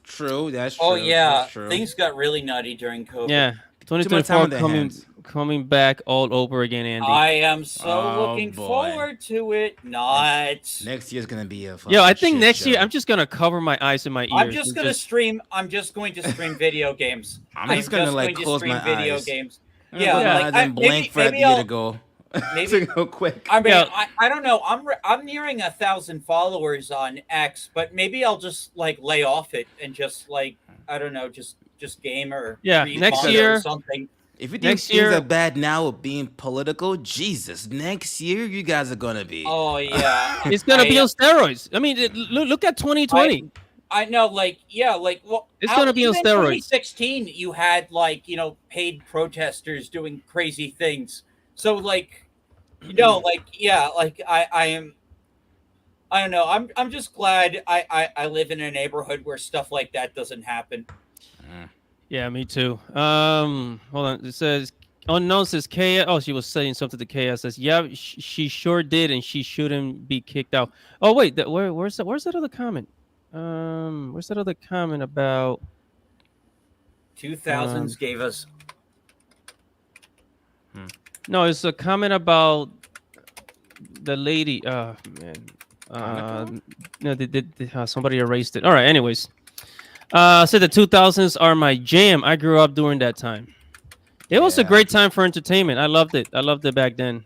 C: True, that's true.
B: Oh yeah,
C: that's true.
B: things got really nutty during COVID.
A: Yeah,
C: much time
A: 2024
C: on their hands.
A: coming back all over again, Andy.
B: I am so
C: Oh,
B: looking
C: boy.
B: forward to it. Not.
C: Next year's gonna be a.
A: Yo, I
C: fucking
A: think
C: shit
A: next year
C: show.
A: I'm just gonna cover my eyes and my ears.
B: I'm just
A: and
B: gonna stream. I'm just going to stream video games.
C: I'm just gonna, like,
B: going to
C: close
B: stream
C: my
B: video
C: eyes.
B: games.
C: I'm
B: Yeah,
C: gonna
B: like,
C: close my eyes and blink for
B: maybe
C: the year to
B: I'll-
C: go.
B: maybe-
C: to go quick.
B: I mean,
A: Yeah.
B: I don't know. I'm nearing 1,000 followers on X, but maybe I'll just like lay off it and just like I don't know, just game or
A: Yeah,
B: read
A: next
B: manga
A: year-
B: or something.
C: If you think
A: Next
C: things
A: year-
C: are bad now with being political, Jesus, next year you guys are gonna be.
B: Oh yeah,
A: It's gonna be on steroids. I mean, look at 2020.
B: I know, like, yeah, like, well,
A: It's gonna be on
B: even
A: steroids.
B: 2016, you had like, paid protesters doing crazy things. So, like, like, yeah, like, I don't know. I'm just glad I live in a neighborhood where stuff like that doesn't happen.
A: Yeah, me too. Hold on. It says unknown says Chaos. Oh, she was saying something to Chaos. Says, yeah, she sure did, and she shouldn't be kicked out. Oh wait, where's that other comment? Where's that other comment about?
B: 2000s gave us.
A: No, it's a comment about the lady. Oh man. No, somebody erased it. All right. Anyways, So the 2000s are my jam. I grew up during that time. It was a
C: Yeah.
A: great time for entertainment. I loved it. I loved it back then.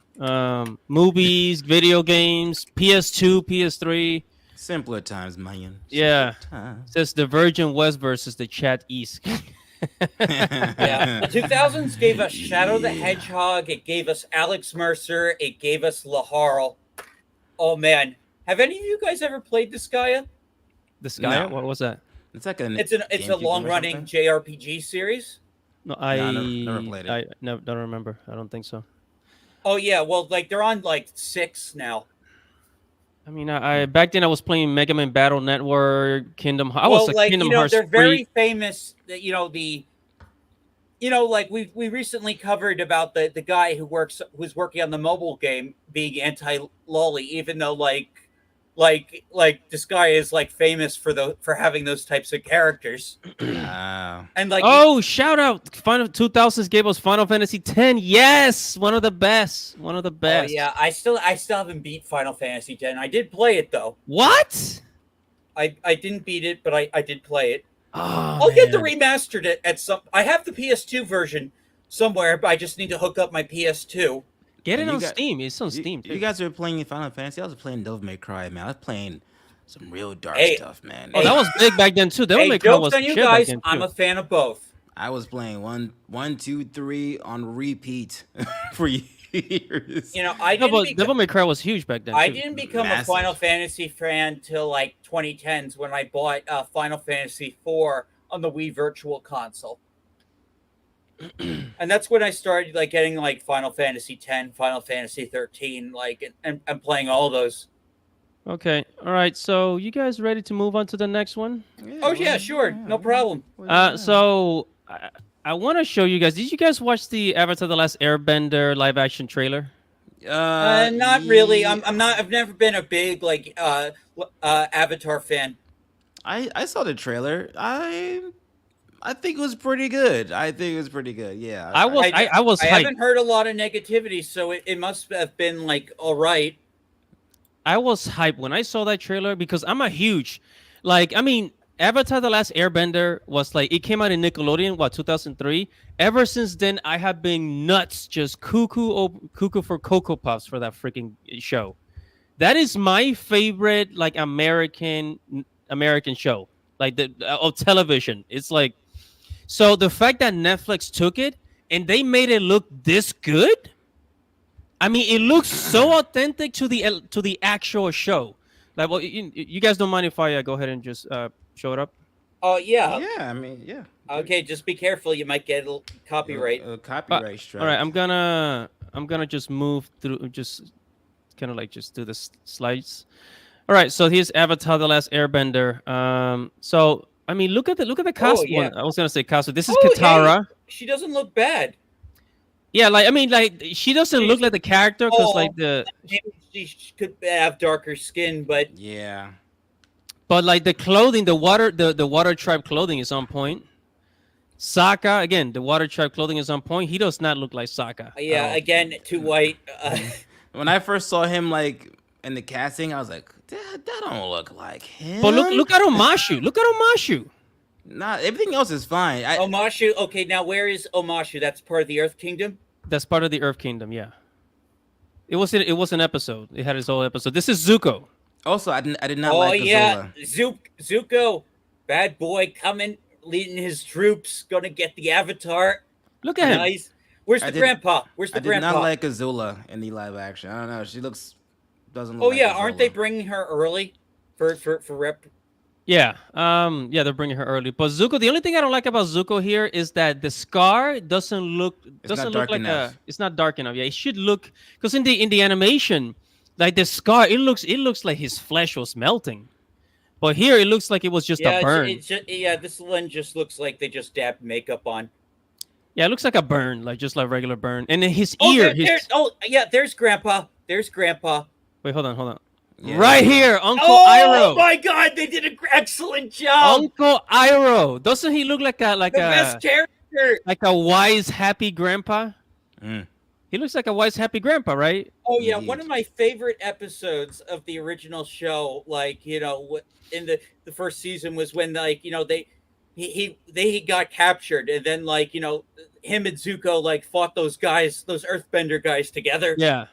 A: Movies, video games, PS2, PS3.
C: Simpler times, man. Simpler
A: Yeah.
C: times.
A: Says the Virgin West versus the Chat East.
B: Yeah, the 2000s gave us Shadow the
C: Yeah.
B: Hedgehog. It gave us Alex Mercer. It gave us Laharl. Oh man, have any of you guys ever played Disgaea?
A: The Skya?
C: No.
A: What was that?
C: It's like a
B: It's a
C: GameCube game
B: long
C: or
B: running
C: something.
B: JRPG series.
A: No,
C: No, never played it.
A: I no, don't remember. I don't think so.
B: Oh yeah, well like they're on like 6 now.
A: I mean, I back then I was playing Mega Man Battle Network, Kingdom. I was
B: Well,
A: a
B: like
A: Kingdom Hearts
B: they're
A: freak.
B: very famous. Like we recently covered about the guy who's working on the mobile game being anti lolly, even though like this guy is like famous for having those types of characters.
C: Wow.
B: And like
A: Oh, shout out! Final 2000s gave us Final Fantasy X. Yes, one of the best. One of the
B: oh
A: best.
B: yeah, I still haven't beat Final Fantasy X. I did play it though.
A: What?
B: I didn't beat it, but I did play it.
A: Oh,
B: I'll get the
A: man.
B: remastered it at some. I have the PS2 version somewhere, but I just need to hook up my PS2.
A: Get it
C: And you
A: on
C: got-
A: Steam. It's on
C: You,
A: Steam
C: you
A: too.
C: guys are playing Final Fantasy. I was playing Devil May Cry, man. I was playing some real dark
B: Hey,
C: stuff, man.
A: Oh, that was big back then too. Devil
B: Hey,
A: May Cry
B: jokes
A: was
B: on you
A: shit back
B: guys.
A: then
B: I'm
A: too.
B: a fan of both.
C: I was playing one, two, three on repeat for years.
B: I
A: No,
B: didn't.
A: but Devil May Cry was huge back then.
B: I
A: too.
B: didn't become
C: Massive.
B: a Final Fantasy fan till like 2010s when I bought Final Fantasy 4 on the Wii Virtual Console, and that's when I started like getting like Final Fantasy 10, Final Fantasy 13, like and playing all those.
A: Okay. All right. So you guys ready to move on to the next one?
B: Oh yeah, sure, no problem.
A: So I want to show you guys. Did you guys watch the Avatar: The Last Airbender live action trailer?
B: Not really. I'm not. I've never been a big like Avatar fan.
C: I saw the trailer. I think it was pretty good. I think it was pretty good. Yeah.
A: I was
B: I
A: hyped.
B: haven't heard a lot of negativity, so it must have been like all right.
A: I was hyped when I saw that trailer because I'm a huge, Avatar: The Last Airbender was like it came out in Nickelodeon, 2003. Ever since then, I have been nuts, just cuckoo for Cocoa Puffs for that freaking show. That is my favorite, like American show, like the of television. It's like so the fact that Netflix took it and they made it look this good. I mean, it looks so authentic to the actual show. Like, well, you guys don't mind if I go ahead and just show it up?
B: Oh yeah.
C: Yeah. I mean, yeah.
B: Okay, just be careful. You might get a copyright.
C: Copyright strike.
A: All right, I'm gonna just move through, just kind of like just do the slides. All right, so here's Avatar: The Last Airbender. So I mean, look at the cast.
B: yeah.
A: I was gonna say cast. This is
B: Oh,
A: Katara.
B: She doesn't look bad.
A: Yeah, like I mean, like she doesn't look like the character because like
B: Maybe she could have darker skin, but
C: Yeah.
A: but like the clothing, the water tribe clothing is on point. Sokka, again, the water tribe clothing is on point. He does not look like Sokka. at
B: yeah,
A: all.
B: again, too white.
C: When I first saw him like in the casting, I was like, that don't look like him.
A: But look at Omashu. Look at Omashu.
C: Nah, everything else is fine.
B: Omashu. Okay, now where is Omashu? That's part of the Earth Kingdom.
A: That's part of the Earth Kingdom, yeah. It was an episode. It had its whole episode. This is Zuko.
C: Also, I did not
B: Oh
C: like
B: yeah,
C: Azula.
B: Zuko, bad boy, coming, leading his troops, gonna get the Avatar.
A: Look at him.
B: Nice. Where's
C: I
B: the
C: did-
B: grandpa? Where's the
C: I did
B: grandpa?
C: not like Azula in the live action. I don't know. She doesn't look
B: Oh
C: like
B: yeah, aren't they
C: Azula.
B: bringing her early for rep?
A: Yeah. Yeah, they're bringing her early. But Zuko, the only thing I don't like about Zuko here is that the scar doesn't look
C: not dark
A: like
C: enough.
A: it's not dark enough. Yeah, it should look because in the animation, like the scar, it looks like his flesh was melting. But here it looks like it was just
B: Yeah,
A: a burn.
B: it's just, this one just looks like they just dabbed makeup on.
A: Yeah, it looks like a burn, like just like regular burn. And then his
B: Oh,
A: ear,
B: there's grandpa. There's grandpa.
A: wait, hold on.
C: Yeah.
A: Right here, Uncle
B: Oh
A: Iroh.
B: my God, they did an excellent job.
A: Uncle Iroh. Doesn't he look like
B: The best character.
A: like a wise, happy grandpa?
C: Mm.
A: He looks like a wise, happy grandpa, right?
B: Oh yeah,
C: Indeed.
B: one of my favorite episodes of the original show, like in the first season was when he got captured, and then like him and Zuko like fought those guys, those Earthbender guys together.
A: Yeah.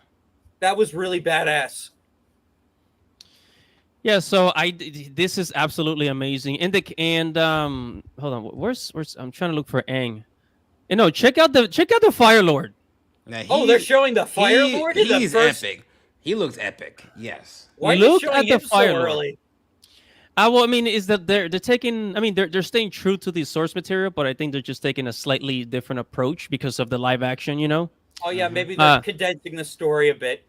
B: That was really badass.
A: Yeah, so this is absolutely amazing. And hold on, where's I'm trying to look for Aang. You know, check out the Fire Lord.
C: Now
B: Oh, they're showing the Fire Lord in the
C: he's
B: first.
C: epic. He looks epic. Yes.
B: Why are you
A: Look
B: showing
A: at the
B: him so
A: Fire Lord.
B: early?
A: Well, I mean, is that they're taking? I mean, they're staying true to the source material, but I think they're just taking a slightly different approach because of the live action. You know.
B: Oh yeah, maybe they're
A: Uh,
B: condensing the story a bit.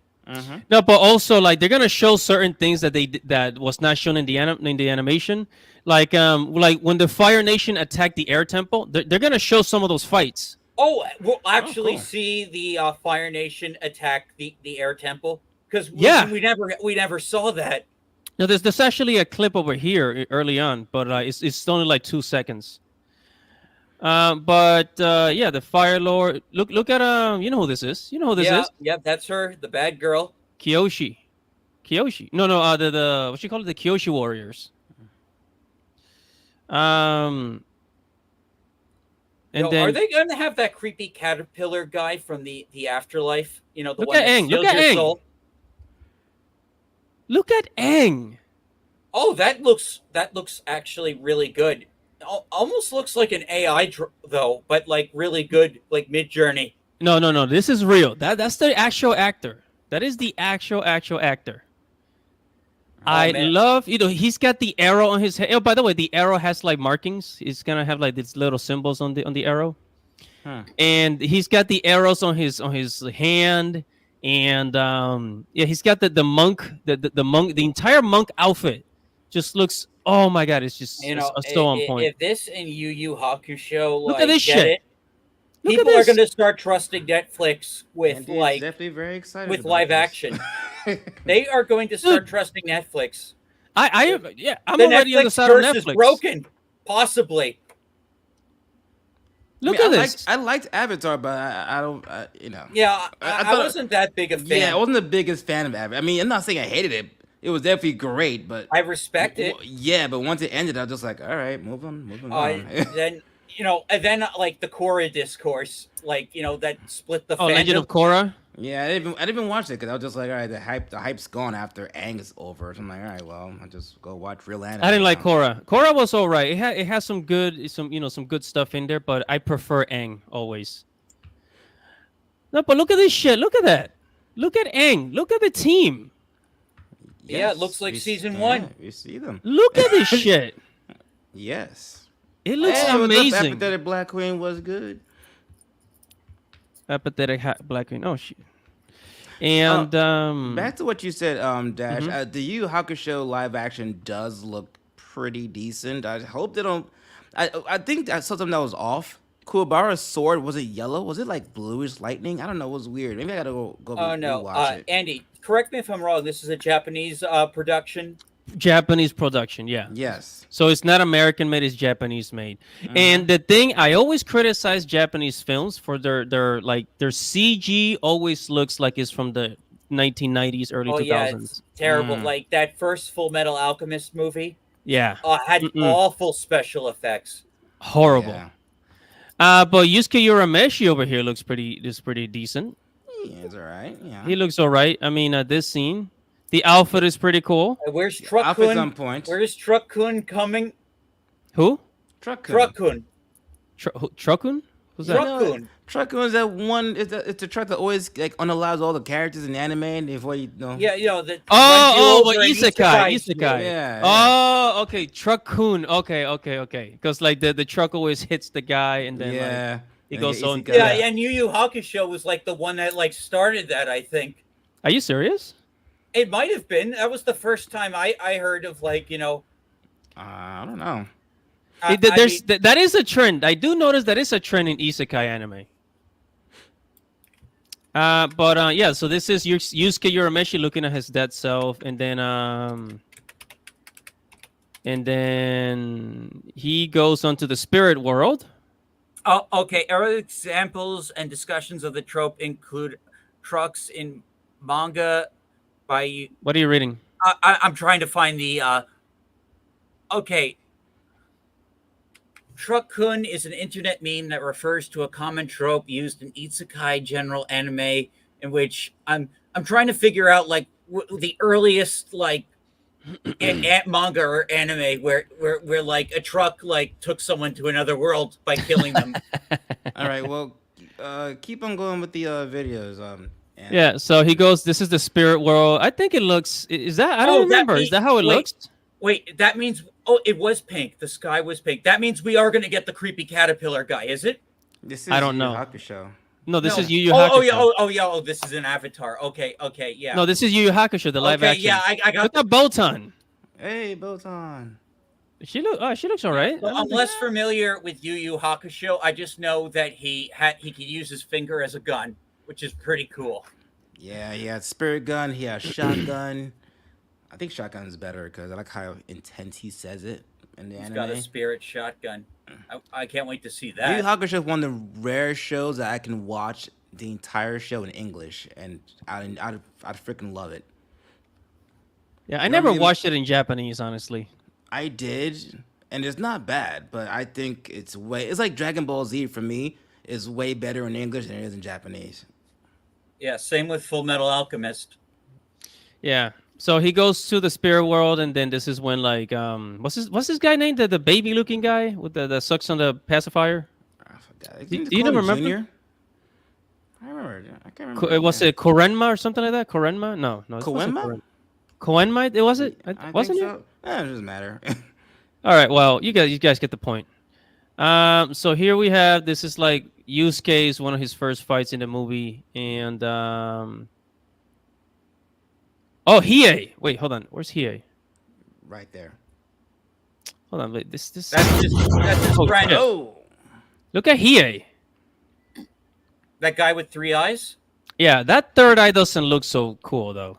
A: no, but also like they're gonna show certain things that was not shown in the animation, like when the Fire Nation attacked the Air Temple, they're gonna show some of those fights.
B: Oh, we'll actually
C: cool.
B: see the Fire Nation attack the Air Temple because
A: Yeah.
B: we never saw that.
A: Now, there's actually a clip over here early on, but it's only like 2 seconds. But yeah, the Fire Lord. Look at you know who this is. You know who this
B: Yeah,
A: is?
B: yep, that's her, the bad girl.
A: Kyoshi. No, the what you call it, the Kyoshi warriors. Um, and
B: Yo,
A: then
B: are they going to have that creepy caterpillar guy from the afterlife? You know, the
A: look
B: one
A: at
B: that
A: Aang. Look
B: steals
A: at
B: your
A: Aang.
B: soul.
A: Look at Aang.
B: Oh, that looks actually really good. Almost looks like an AI though, but like really good, like Mid Journey.
A: No. This is real. That's the actual actor. That is the actual actor.
B: Oh
A: I
B: man,
A: love, he's got the arrow on his head. Oh, by the way, the arrow has like markings. It's gonna have like these little symbols on the arrow,
C: Huh.
A: and he's got the arrows on his hand, and yeah, he's got the monk, the monk, the entire monk outfit. Just looks. Oh my god, it's just so on point.
B: if this and Yu Yu Hakusho
A: Look at
B: like
A: this
B: get
A: shit.
B: it,
A: Look at
B: people are
A: this.
B: going to start trusting Netflix with
C: Andy is
B: like
C: definitely very excited
B: with
C: about
B: live
C: this.
B: action. They are going to start
A: Dude.
B: trusting Netflix.
A: Yeah, I'm
B: The
A: already on the
B: Netflix
A: side of
B: curse is
A: Netflix.
B: broken, possibly.
A: Look at
C: I
A: this.
C: liked Avatar, but I don't, you know.
B: Yeah,
C: I
B: I
C: thought-
B: wasn't that big a fan.
C: Yeah, I wasn't the biggest fan of Avatar. I mean, I'm not saying I hated it. It was definitely great, but
B: I respect it.
C: Yeah, but once it ended, I was just like, all right, moving on.
B: Then and then like the Korra discourse, like that split the
A: Oh, Legend
B: fandom.
A: of Korra.
C: Yeah, I didn't even watch it because I was just like, all right, the hype's gone after Aang is over. So I'm like, all right, well, I'll just go watch real anime.
A: I didn't like
C: now.
A: Korra. Korra was all right. It has some good some good stuff in there, but I prefer Aang always. No, but look at this shit. Look at that. Look at Aang. Look at the team.
B: Yeah, it looks like
C: we
B: season
C: yeah,
B: one.
C: We see them.
A: Look at this shit.
C: Yes.
A: It looks
C: Hey, what's up,
A: amazing.
C: Apathetic Black Queen was good.
A: Apathetic Black Queen. Oh shit. And
C: Back to what you said, Dash.
A: Mm-hmm.
C: The Yu Yu Hakusho live action does look pretty decent. I hope they don't. I think I saw something that was off. Kuwabara's sword, was it yellow? Was it like bluish lightning? I don't know. It was weird. Maybe I gotta go
B: Oh no,
C: watch it.
B: Andy, correct me if I'm wrong. This is a Japanese production.
A: Japanese production, yeah.
C: Yes.
A: So it's not American made, it's Japanese made. And the thing, I always criticize Japanese films for their CG always looks like it's from the 1990s, early
B: Oh
A: 2000s.
B: yeah, it's terrible. Like that first Full Metal Alchemist movie
A: Yeah,
B: had awful special effects.
A: horrible.
C: Yeah.
A: But Yusuke Urameshi over here looks pretty decent.
C: Yeah, it's all right. Yeah.
A: He looks all right. I mean, this scene, the outfit is pretty cool.
B: Where's
C: Outfit's
B: Truck-kun?
C: on point.
B: Where's Truck-kun coming?
A: Who?
B: Truck-kun.
A: Truckun? Who's that?
B: Truck-kun.
C: Truck is that one. It's the truck that always like unallows all the characters in the anime before you know.
B: Yeah, that.
A: Oh,
B: runs you
A: but
B: over in
A: Isekai.
C: Yeah.
A: Oh, okay. Truck-kun. Okay. Because like the truck always hits the guy and then
C: Yeah.
A: he goes on.
C: Isekai.
B: Yeah, and Yu Yu Hakusho was like the one that like started that. I think
A: Are you serious?
B: it might have been. That was the first time I heard of like
C: I don't know.
A: That is a trend. I do notice that is a trend in isekai anime. But yeah, so this is Yusuke Urameshi looking at his dead self, and then he goes onto the spirit world.
B: Oh, okay. Early examples and discussions of the trope include trucks in manga by.
A: What are you reading?
B: I'm trying to find the. Okay. Truck-kun is an internet meme that refers to a common trope used in isekai general anime, in which I'm trying to figure out like the earliest like manga or anime where like a truck like took someone to another world by killing them.
C: All right, well, keep on going with the videos. And
A: Yeah, so he goes, this is the spirit world. I think it looks, is that, I don't
B: Oh, that
A: remember. Is
B: means
A: that how it
B: wait,
A: looks?
B: wait. That means it was pink. The sky was pink. That means we are going to get the creepy caterpillar guy. Is it?
C: this
A: I
C: is
A: don't
C: Yu Yu
A: know.
C: Hakusho.
A: No, this is
B: No.
A: Yu Yu
B: Oh, yeah.
A: Hakusho.
B: Yeah. Oh, this is an Avatar. Okay. Okay. Yeah.
A: No, this is Yu Yu Hakusho, the live
B: Okay.
A: action.
B: Yeah. I got.
A: Look at Botan.
C: Hey, Botan.
A: She looks all right.
B: So I'm less familiar with Yu Yu Hakusho. I just know that he could use his finger as a gun, which is pretty cool.
C: Yeah, he had spirit gun. He had shotgun. I think shotgun's better because I like how intense he says it in the
B: He's
C: anime.
B: got a spirit shotgun. I can't wait to see
C: Yu Yu
B: that.
C: Hakusho is one of the rare shows that I can watch the entire show in English, and I'd freaking love it.
A: Yeah, I
C: You know what
A: never
C: I mean?
A: watched it in Japanese, honestly.
C: I did, and it's not bad, but I think it's like Dragon Ball Z for me is way better in English than it is in Japanese.
B: Yeah. Same with Full Metal Alchemist.
A: Yeah. So he goes to the spirit world, and then this is when like what's this guy named, the baby looking guy with the sucks on the pacifier?
C: I forgot.
A: Do
C: Didn't
A: you
C: call him
A: remember?
C: Junior? I remember. I can't remember. his
A: Was
C: name.
A: it Korenma or something like that? Korenma? No, it wasn't
C: Koenma?
A: Koenma? It was it?
C: I
A: Wasn't
C: think
A: it?
C: so. Eh, it doesn't matter.
A: All right. Well, you guys get the point. So here we have, this is like Yusuke's one of his first fights in the movie, and oh, Hiei. Wait, hold on. Where's Hiei?
C: Right there.
A: Hold on. Wait, this.
B: That's just
A: Oh,
B: Brandon.
A: shit.
C: Oh.
A: Look at Hiei.
B: That guy with 3 eyes.
A: Yeah, that third eye doesn't look so cool though.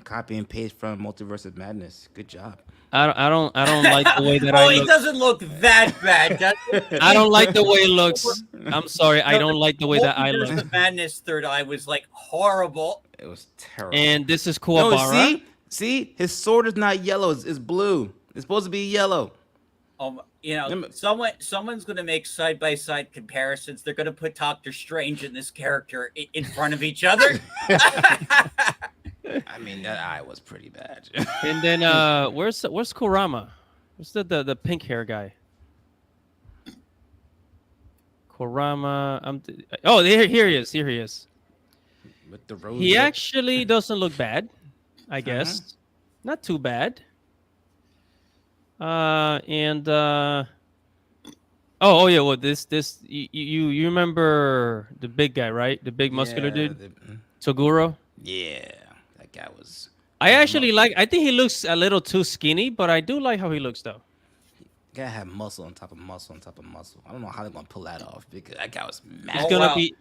C: Copy and paste from Multiverse of Madness. Good job.
A: I don't like the way that
B: Oh,
A: I
B: he
A: look.
B: doesn't look that bad, does he?
A: I don't like the way it looks. I'm sorry. I don't like the way that I
B: Multiverse
A: look.
B: of Madness third eye was like horrible.
C: It was terrible.
A: And this is
C: no,
A: Kuwabara.
C: see, his sword is not yellow. It's blue. It's supposed to be yellow.
B: Someone's going to make side by side comparisons. They're going to put Doctor Strange and this character in front of each other.
C: I mean, that eye was pretty bad.
A: And then where's Kurama? Where's the pink hair guy? Kurama. Oh, here he is. Here he is.
C: With the rose.
A: He
C: lip.
A: actually doesn't look bad, I guess. Not too bad. Oh yeah, well this you remember the big guy, right? The big muscular dude, Toguro.
C: Yeah, that guy was.
A: I actually like. I think he looks a little too skinny, but I do like how he looks though.
C: Guy had muscle on top of muscle on top of muscle. I don't know how they're gonna pull that off because that guy was
A: He's
C: massive.
A: gonna be-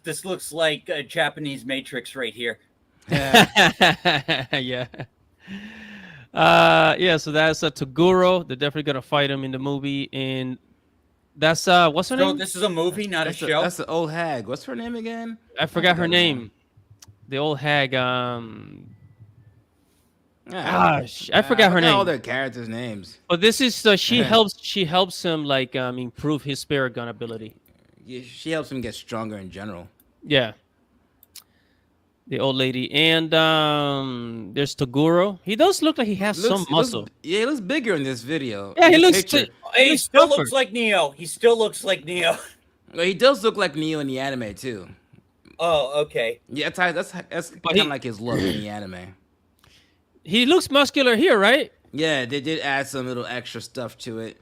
B: This looks like a Japanese Matrix right here.
A: Yeah. Yeah. So that's Toguro. They're definitely gonna fight him in the movie, and that's what's her
B: So
A: name?
B: this is a movie, not a show.
C: That's the old hag. What's her name again?
A: I forgot her
C: her
A: name. The old hag.
C: Yeah,
A: I forgot her
C: All
A: name.
C: their characters' names.
A: But this is she helps him like improve his spirit gun ability.
C: Yeah, she helps him get stronger in general.
A: Yeah. The old lady. And there's Toguro. He does look like he has some muscle.
C: He looks bigger in this video.
A: Yeah,
C: in
A: he
C: the
A: looks
C: picture.
B: He
A: looks
B: still
A: tougher.
B: looks like Neo. He still looks like Neo.
C: Well, he does look like Neo in the anime too.
B: Oh, okay.
C: Yeah, that's kind of like his look in the anime.
A: He looks muscular here, right?
C: Yeah, they did add some little extra stuff to it.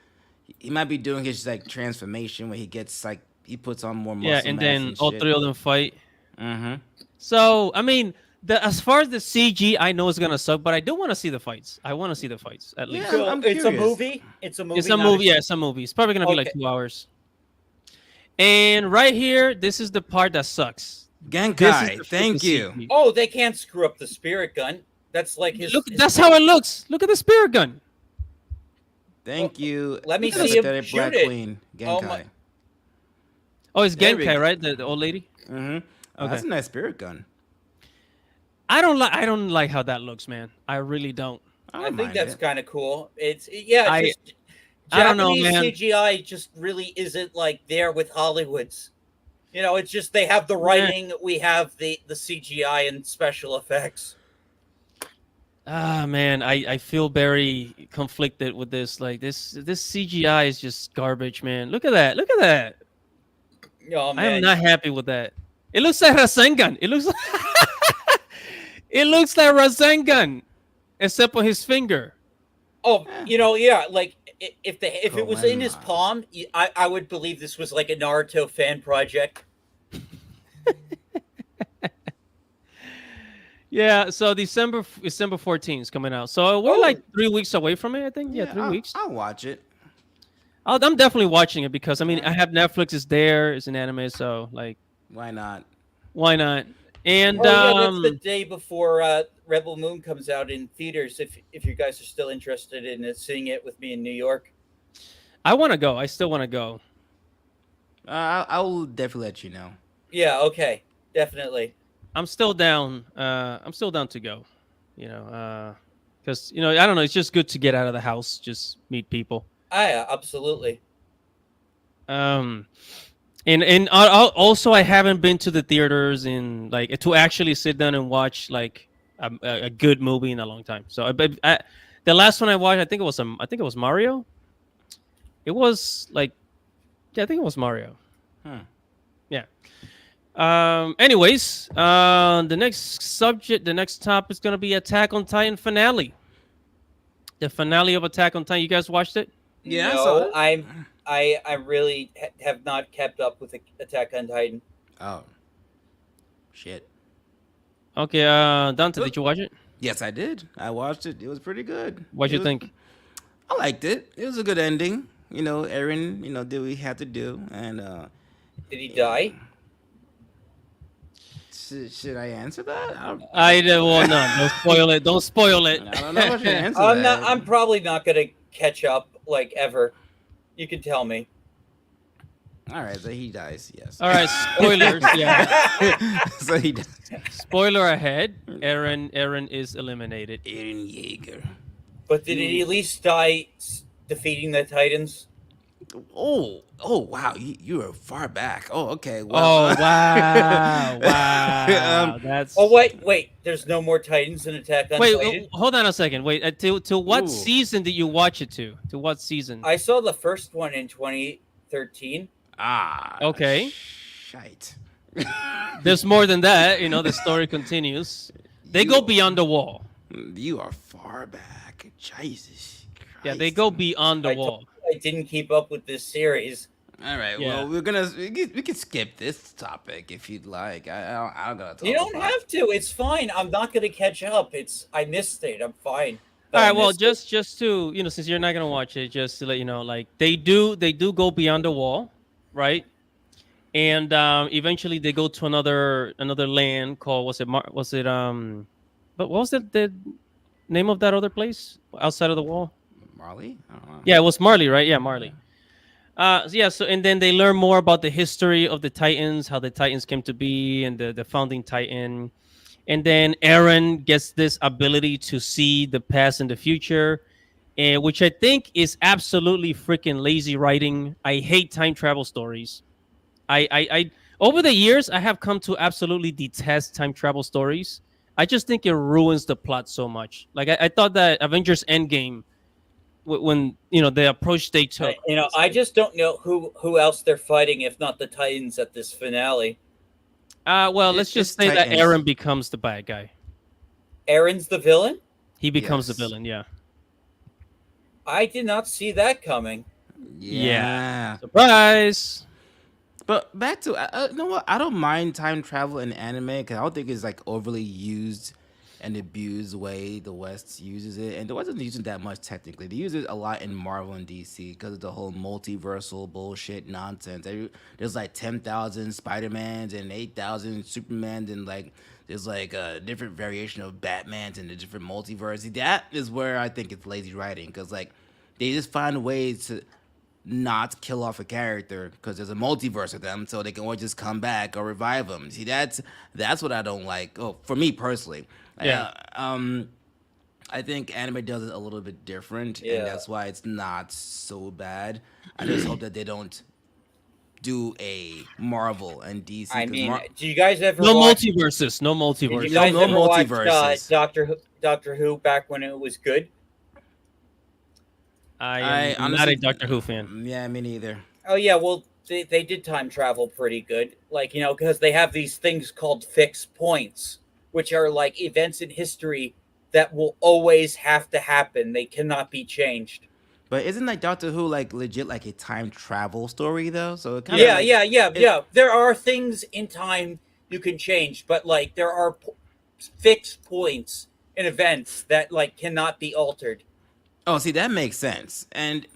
C: He might be doing his like transformation where he gets like he puts on more muscle.
A: Yeah, and
C: mass
A: then all
C: shit.
A: three of them fight.
C: Mm-hmm.
A: So, I mean, as far as the CG, I know it's gonna suck, but I do want to see the fights. I want to see the fights at least.
C: Yeah,
B: So
C: I'm
B: it's a
C: curious.
B: movie. It's a movie.
A: It's a
B: not
A: movie.
B: show.
A: Yeah, it's a movie. It's probably gonna be like
B: Okay.
A: 2 hours. And right here, this is the part that sucks. This is
C: Genkai,
A: the
C: thank
A: freaking
C: you.
A: CG.
B: Oh, they can't screw up the spirit gun. That's like his.
A: Look,
B: his-
A: that's how it looks. Look at the spirit gun.
C: Thank you.
B: let me
C: Pathetic
B: see him shoot
C: Black
B: it.
C: Queen,
B: Oh
C: Genkai.
B: my-
A: Oh, it's
C: There we
A: Genkai,
C: go.
A: right? The old lady.
C: Mm-hmm.
A: Okay.
C: That's a nice spirit gun.
A: I don't like how that looks, man. I really don't.
B: I
C: don't
B: think
C: mind
B: that's
C: it.
B: kind of cool. It's yeah. It's
A: I-
B: just,
A: I don't know,
B: Japanese
A: man.
B: CGI just really isn't like there with Hollywood's. It's just they have the
A: Yeah.
B: writing, we have the CGI and special effects.
A: Ah, man, I feel very conflicted with this. Like this CGI is just garbage, man. Look at that. Look at that.
B: Oh
A: I am
B: man.
A: not happy with that. It looks like Rasengan. It looks like it looks like Rasengan, except for his finger.
B: Oh,
C: Eh,
B: yeah, like if it was in his
C: Koenma.
B: palm, I would believe this was like a Naruto fan project.
A: Yeah, so December 14th is coming out. So we're
B: Oh,
A: like 3 weeks away from it, I think. Yeah,
C: Yeah,
A: 3 weeks.
C: I'll watch it.
A: I'm definitely watching it because I
C: All
A: mean I
C: right.
A: have Netflix is there, it's an anime, so like
C: Why not?
A: why not? And
B: oh yeah, that's the day before Rebel Moon comes out in theaters. If you guys are still interested in seeing it with me in New York.
A: I want to go. I still want to go.
C: I will definitely let you know.
B: Yeah, okay, definitely.
A: I'm still down. I'm still down to go. You know, because I don't know. It's just good to get out of the house, just meet people.
B: Yeah, absolutely.
A: Um, and also I haven't been to the theaters in like to actually sit down and watch like a good movie in a long time. So the last one I watched, I think it was Mario. It was like yeah, I think it was Mario.
C: Hmm.
A: Yeah. Anyways, the next topic is gonna be Attack on Titan finale. The finale of Attack on Titan. You guys watched it?
C: Yeah, I saw
B: No,
C: it.
B: I really have not kept up with Attack on Titan.
C: Oh, shit.
A: Okay. Dante,
C: Look,
A: did you watch it?
C: yes, I did. I watched it. It was pretty good.
A: What'd
C: It
A: you
C: was.
A: think?
C: I liked it. It was a good ending. Aaron, did what he had to do, and
B: Did he
C: yeah.
B: die?
C: Should I answer that?
A: Well, no, don't spoil it. Don't spoil it.
C: I don't know if I should answer
B: I'm not.
C: that.
B: I'm probably not gonna catch up like ever. You can tell me.
C: All right, so he dies. Yes.
A: All right, spoilers. Yeah,
C: So he dies.
A: spoiler ahead. Aaron is eliminated.
C: Aaron Yeager.
B: But did he at least die defeating the Titans?
C: Wow, you are far back. Oh, okay. Well,
A: Oh wow, wow.
C: um,
A: That's
B: Oh wait. There's no more Titans in Attack on
A: wait.
B: Titan.
A: Hold on a second. Wait. To what
C: ooh,
A: season did you watch it to? To what season?
B: I saw the first one in 2013.
A: Okay.
C: shite.
A: There's more than that. The story continues. They go
C: You,
A: beyond the wall.
C: you are far back. Jesus
A: Yeah, they
C: Christ.
A: go beyond the
B: I told
A: wall.
B: you I didn't keep up with this series.
C: All right.
A: Yeah.
C: Well, we can skip this topic if you'd like. I'm gonna
B: You
C: talk
B: don't
C: about.
B: have to. It's fine. I'm not gonna catch up. I missed it. I'm fine.
A: All
B: That I
A: right. Well,
B: missed it.
A: just to since you're not gonna watch it, just to let you know, like they do go beyond the wall, right? And eventually they go to another land called but what was the name of that other place outside of the wall?
C: Marley. I don't know.
A: Yeah, it was Marley, right? Yeah, Marley. Yeah, so and then they learn more about the history of the Titans, how the Titans came to be, and the founding Titan. And then Aaron gets this ability to see the past and the future, and which I think is absolutely freaking lazy writing. I hate time travel stories. I over the years I have come to absolutely detest time travel stories. I just think it ruins the plot so much. Like I thought that Avengers Endgame, when the approach they took, was
B: I
A: like,
B: just don't know who else they're fighting if not the Titans at this finale.
A: well, let's
C: It's
A: just say that
C: Titans.
A: Aaron becomes the bad guy.
B: Aaron's the villain.
A: He becomes the
C: Yes.
A: villain. Yeah.
B: I did not see that coming.
A: Yeah.
C: Yeah.
A: Surprise.
C: But back to you know what? I don't mind time travel in anime because I don't think it's like overly used and abused the way the West uses it. And the West doesn't use it that much technically. They use it a lot in Marvel and DC because of the whole multiversal bullshit nonsense. There's like 10,000 Spider-Mans and 8,000 Supermans and like there's like a different variation of Batmans in the different multiverse. That is where I think it's lazy writing because like they just find ways to not kill off a character because there's a multiverse of them, so they can always just come back or revive them. See, that's what I don't like. Oh, for me personally,
A: Yeah.
C: I think anime does it a little bit different, and
B: Yeah.
C: that's why it's not so bad. I just hope that they don't do a Marvel and DC
B: I
C: because
B: mean, do you guys ever
A: No
B: watch?
A: multiverses. No
B: Did you
A: multiverse.
B: guys
C: no
B: ever watch
C: multiverses.
B: Doctor Who back when it was good?
A: I
C: I
A: am not a
C: honestly,
A: Doctor Who fan.
C: yeah, me neither.
B: Oh yeah, well they did time travel pretty good. Like, because they have these things called fixed points, which are like events in history that will always have to happen. They cannot be changed.
C: But isn't like Doctor Who like legit like a time travel story though? So it kind of
B: Yeah,
A: Yeah.
C: like
B: yeah, yeah,
C: it.
B: yeah. There are things in time you can change, but like there are fixed points in events that like cannot be altered.
C: Oh, see, that makes sense, and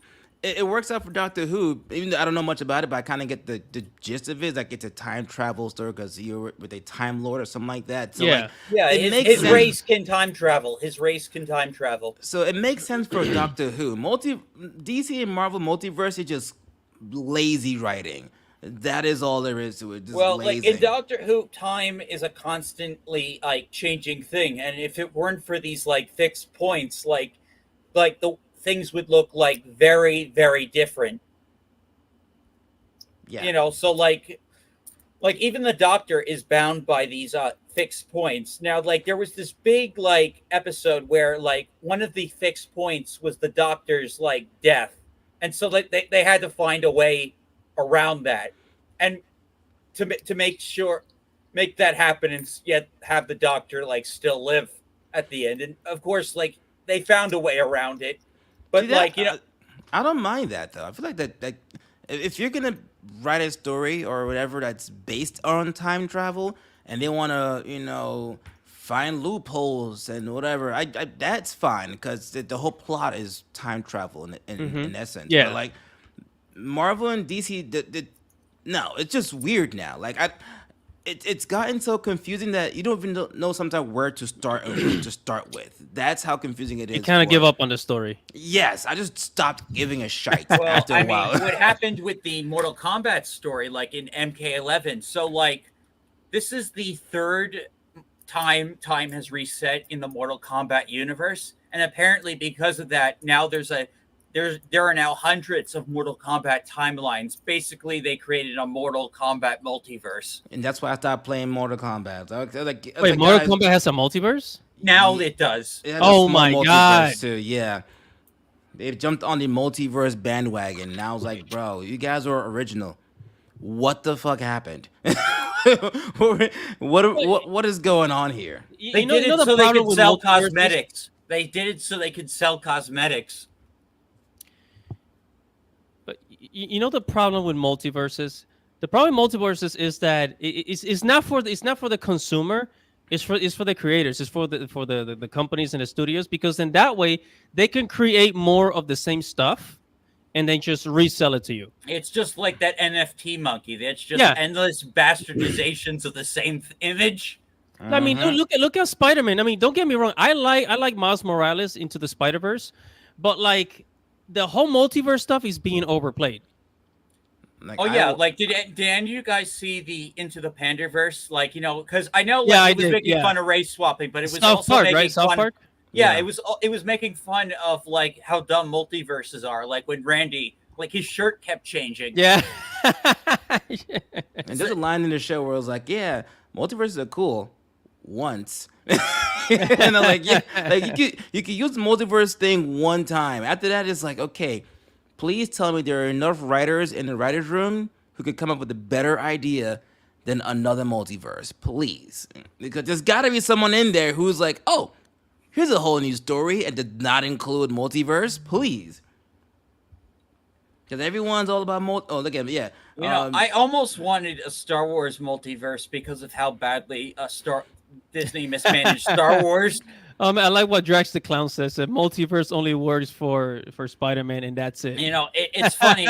C: it works out for Doctor Who. Even though I don't know much about it, but I kind of get the gist of it. It's like it's a time travel story because you're with a time lord or something like that. So like,
A: Yeah.
B: Yeah,
C: it makes
B: his
C: sense.
B: race can time travel. His race can time travel.
C: So it makes sense for Doctor Who. DC and Marvel multiverse is just lazy writing. That is all there is to it. Just
B: Well, like in
C: lazy.
B: Doctor Who, time is a constantly like changing thing, and if it weren't for these like fixed points, like the things would look like very, very different.
C: Yeah.
B: So like even the Doctor is bound by these fixed points. Now, like there was this big like episode where like one of the fixed points was the Doctor's like death, and so like they had to find a way around that, and to make that happen and yet have the Doctor like still live at the end. And of course, like they found a way around it,
C: See
B: but
C: that?
B: like
C: I don't mind that though. I feel like that if you're gonna write a story or whatever that's based on time travel, and they want to find loopholes and whatever, I that's fine because the whole plot is time travel
A: Mm-hmm.
C: in essence. But
A: Yeah.
C: like Marvel and DC, no, it's just weird now. Like it's gotten so confusing that you don't even know sometimes where to start and who to start with. That's how confusing it
A: You
C: is.
A: kind of give
C: For
A: up on the story.
C: yes, I just stopped giving a shite
B: well,
C: after a
B: I mean,
C: while.
B: what happened with the Mortal Kombat story, like in MK11. So like this is the third time has reset in the Mortal Kombat universe, and apparently because of that, now there are now hundreds of Mortal Kombat timelines. Basically, they created a Mortal Kombat multiverse.
C: And that's why I stopped playing Mortal Kombat. I was
A: Wait,
C: like,
A: Mortal
C: guys,
A: Kombat has a multiverse?
B: Now it does.
C: it has a
A: Oh
C: small
A: my god.
C: multiverse too. Yeah, they jumped on the multiverse bandwagon. And I was like, bro, you guys were original. What the fuck happened? What is going on here?
B: They did
A: You know
B: it
A: the
B: so they
A: problem
B: could
A: with
B: sell
A: multiverses?
B: cosmetics. They did it so they could sell cosmetics.
A: But you know the problem with multiverses. The problem with multiverses is that it's not for the consumer. It's for the creators. It's for the companies and the studios because in that way they can create more of the same stuff and then just resell it to you.
B: It's just like that NFT monkey. That's just
A: Yeah.
B: endless bastardizations of the same image.
A: I mean, look at Spider-Man. I mean, don't get me wrong. I like Miles Morales into the Spider-Verse, but like the whole multiverse stuff is being overplayed.
C: Like,
B: Oh yeah, like did any of you guys see the Into the Pandaverse? Like because I know like
A: Yeah, I
B: it was
A: did.
B: making
A: Yeah.
B: fun of race swapping, but it was
A: South
B: also
A: Park,
B: making
A: right? South
B: fun.
A: Park.
B: Yeah,
C: Yeah.
B: it was making fun of like how dumb multiverses are. Like when Randy, like his shirt kept changing.
A: Yeah.
C: and there's a line in the show where it was like, yeah, multiverses are cool once. And I'm like, yeah, like you could use the multiverse thing one time. After that, it's like, okay, please tell me there are enough writers in the writers' room who could come up with a better idea than another multiverse, please. Because there's got to be someone in there who's like, oh, here's a whole new story and did not include multiverse, please. Because everyone's all about Oh, look at me, yeah.
B: I almost wanted a Star Wars multiverse because of how badly Disney mismanaged Star Wars.
A: I like what Drax the Clown says. That multiverse only works for Spider-Man, and that's it.
B: It's funny.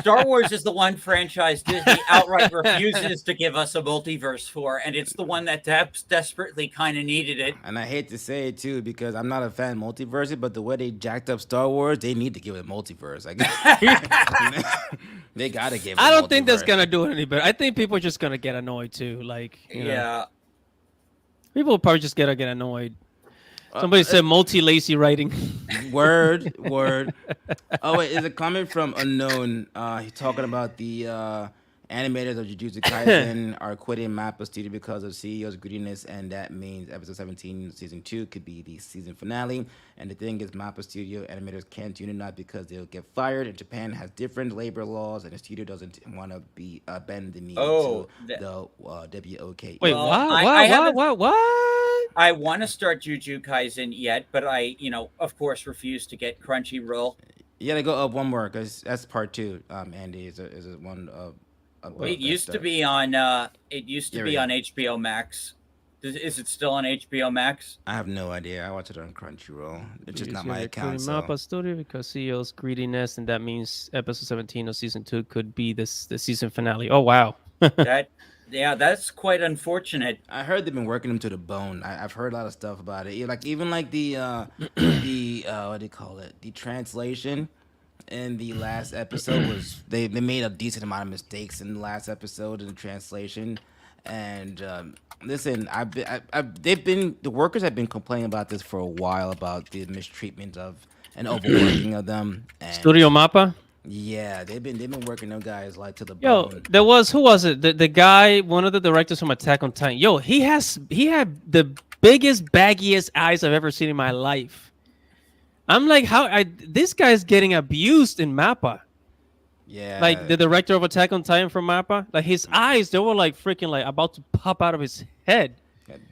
B: Star Wars is the one franchise Disney outright refuses to give us a multiverse for, and it's the one that desperately kind of needed it.
C: And I hate to say it too because I'm not a fan of multiverse, but the way they jacked up Star Wars, they need to give it multiverse. Like, they gotta give it.
A: I don't think that's
C: multiverse.
A: gonna do it any better. I think people are just gonna get annoyed too. Like, you know,
B: Yeah.
A: people will probably just get annoyed.
C: Uh,
A: Somebody
C: uh,
A: said multi-lazy writing.
C: word. Oh wait, is a comment from unknown. He's talking about the animators of Jujutsu Kaisen are quitting Mappa Studio because of CEO's greediness, and that means episode 17, season 2 could be the season finale. And the thing is, Mappa Studio animators can't unionize because they'll get fired. And Japan has different labor laws, and the studio doesn't want to be bend the knee to
B: Oh,
C: the WOKE.
A: Wait,
B: well,
A: what?
B: I
A: What? What?
B: haven't.
A: What? What?
B: I want to start Juju Kaisen yet, but I, of course, refuse to get Crunchyroll.
C: You gotta go up one more because that's part two. Andy is a one
B: It
C: above that
B: used to
C: stuff.
B: be on. It used to
C: There we
B: be
C: go.
B: on HBO Max. Is it still on HBO Max?
C: I have no idea. I watch it on Crunchyroll. It's just
A: Use
C: not
A: your
C: my account,
A: recruiting
C: so
A: Mappa Studio because CEO's greediness, and that means episode 17 of season 2 could be the season finale. Oh wow.
B: That, yeah, that's quite unfortunate.
C: I heard they've been working them to the bone. I've heard a lot of stuff about it. Like even like the what do you call it? The translation in the last episode was they made a decent amount of mistakes in the last episode in the translation. And listen, they've been the workers have been complaining about this for a while about the mistreatment of and overworking of them.
A: Studio
C: And
A: Mappa.
C: yeah, they've been working them guys like to the
A: Yo,
C: bone.
A: there was who was it? The guy, one of the directors from Attack on Titan. Yo, he had the biggest, baggiest eyes I've ever seen in my life. I'm like, this guy's getting abused in Mappa. Like
C: Yeah,
A: the director of Attack on Titan from Mappa, like his eyes, they were like freaking like about to pop out of his head.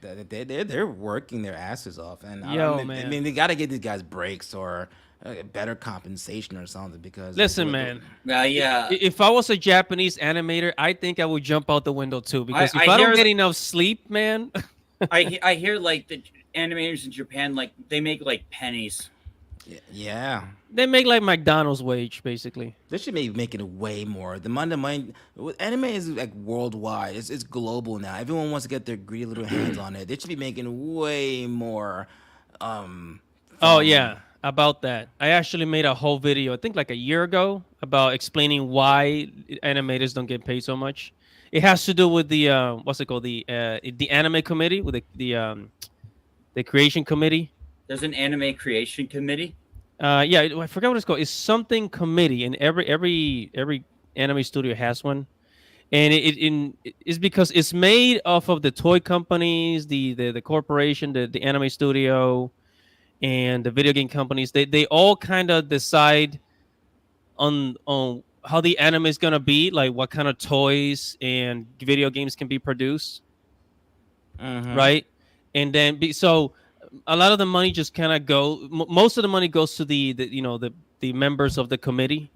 C: they're working their asses off, and
A: Yo,
C: I
A: man.
C: mean they got to give these guys breaks or better compensation or something because
A: Listen, man.
B: Yeah,
A: If I was a Japanese animator, I think I would jump out the window too. Because if
B: I
A: I don't
B: hear
A: get enough sleep, man,
B: I hear like the animators in Japan, like they make like pennies.
C: yeah.
A: they make like McDonald's wage, basically.
C: They should be making way more. The money, anime is like worldwide. It's global now. Everyone wants to get their greedy little hands on it. They should be making way more.
A: Oh
C: From
A: yeah, about that. I actually made a whole video, I think like a year ago, about explaining why animators don't get paid so much. It has to do with the what's it called, the anime committee, with the creation committee.
B: There's an anime creation committee.
A: Yeah, I forgot what it's called. It's something committee, and every anime studio has one, and it's because it's made off of the toy companies, the corporation, the anime studio, and the video game companies. They all kind of decide on how the anime is gonna be, like what kind of toys and video games can be produced,
C: Mm-hmm.
A: right? And then so a lot of the money just kind of most of the money goes to the members of the committee.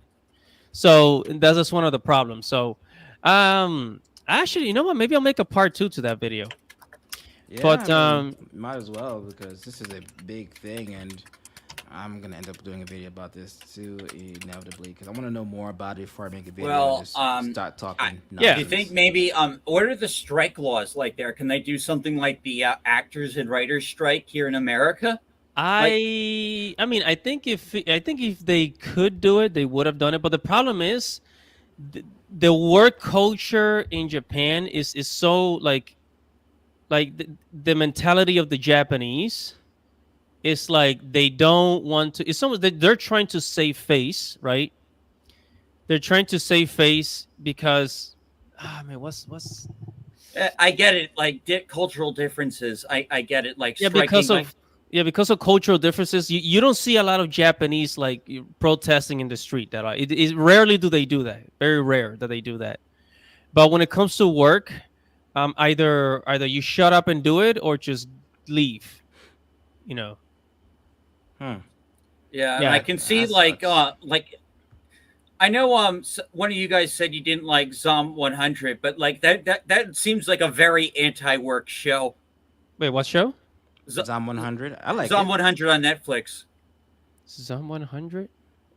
A: So that's just one of the problems. So actually, you know what, maybe I'll make a part 2 to that video.
C: Yeah, I
A: But
C: mean, might as well because this is a big thing, and I'm gonna end up doing a video about this too inevitably because I want to know more about it before I make a video and
B: Well,
C: just start
B: I,
C: talking
A: Yeah.
B: do you think
C: nonsense.
B: maybe what are the strike laws like there? Can they do something like the actors and writers strike here in America? Like,
A: I mean, I think if they could do it, they would have done it. But the problem is, the work culture in Japan is so like the mentality of the Japanese. It's like they don't want to. It's almost they're trying to save face, right? They're trying to save face because, man, what's
B: I get it, like cultural differences. I get it, like
A: yeah,
B: striking. Like,
A: because of cultural differences, you don't see a lot of Japanese like protesting in the street. It rarely do they do that. Very rare that they do that. But when it comes to work, either you shut up and do it or just leave. You know.
C: Hmm.
B: yeah, and I
A: Yeah.
B: can see
C: That sucks.
B: like I know one of you guys said you didn't like Zom 100, but like that seems like a very anti-work show.
A: Wait, what show?
B: Z-
C: Zom 100. I like
B: Zom
C: it.
B: 100 on Netflix.
A: Zom 100.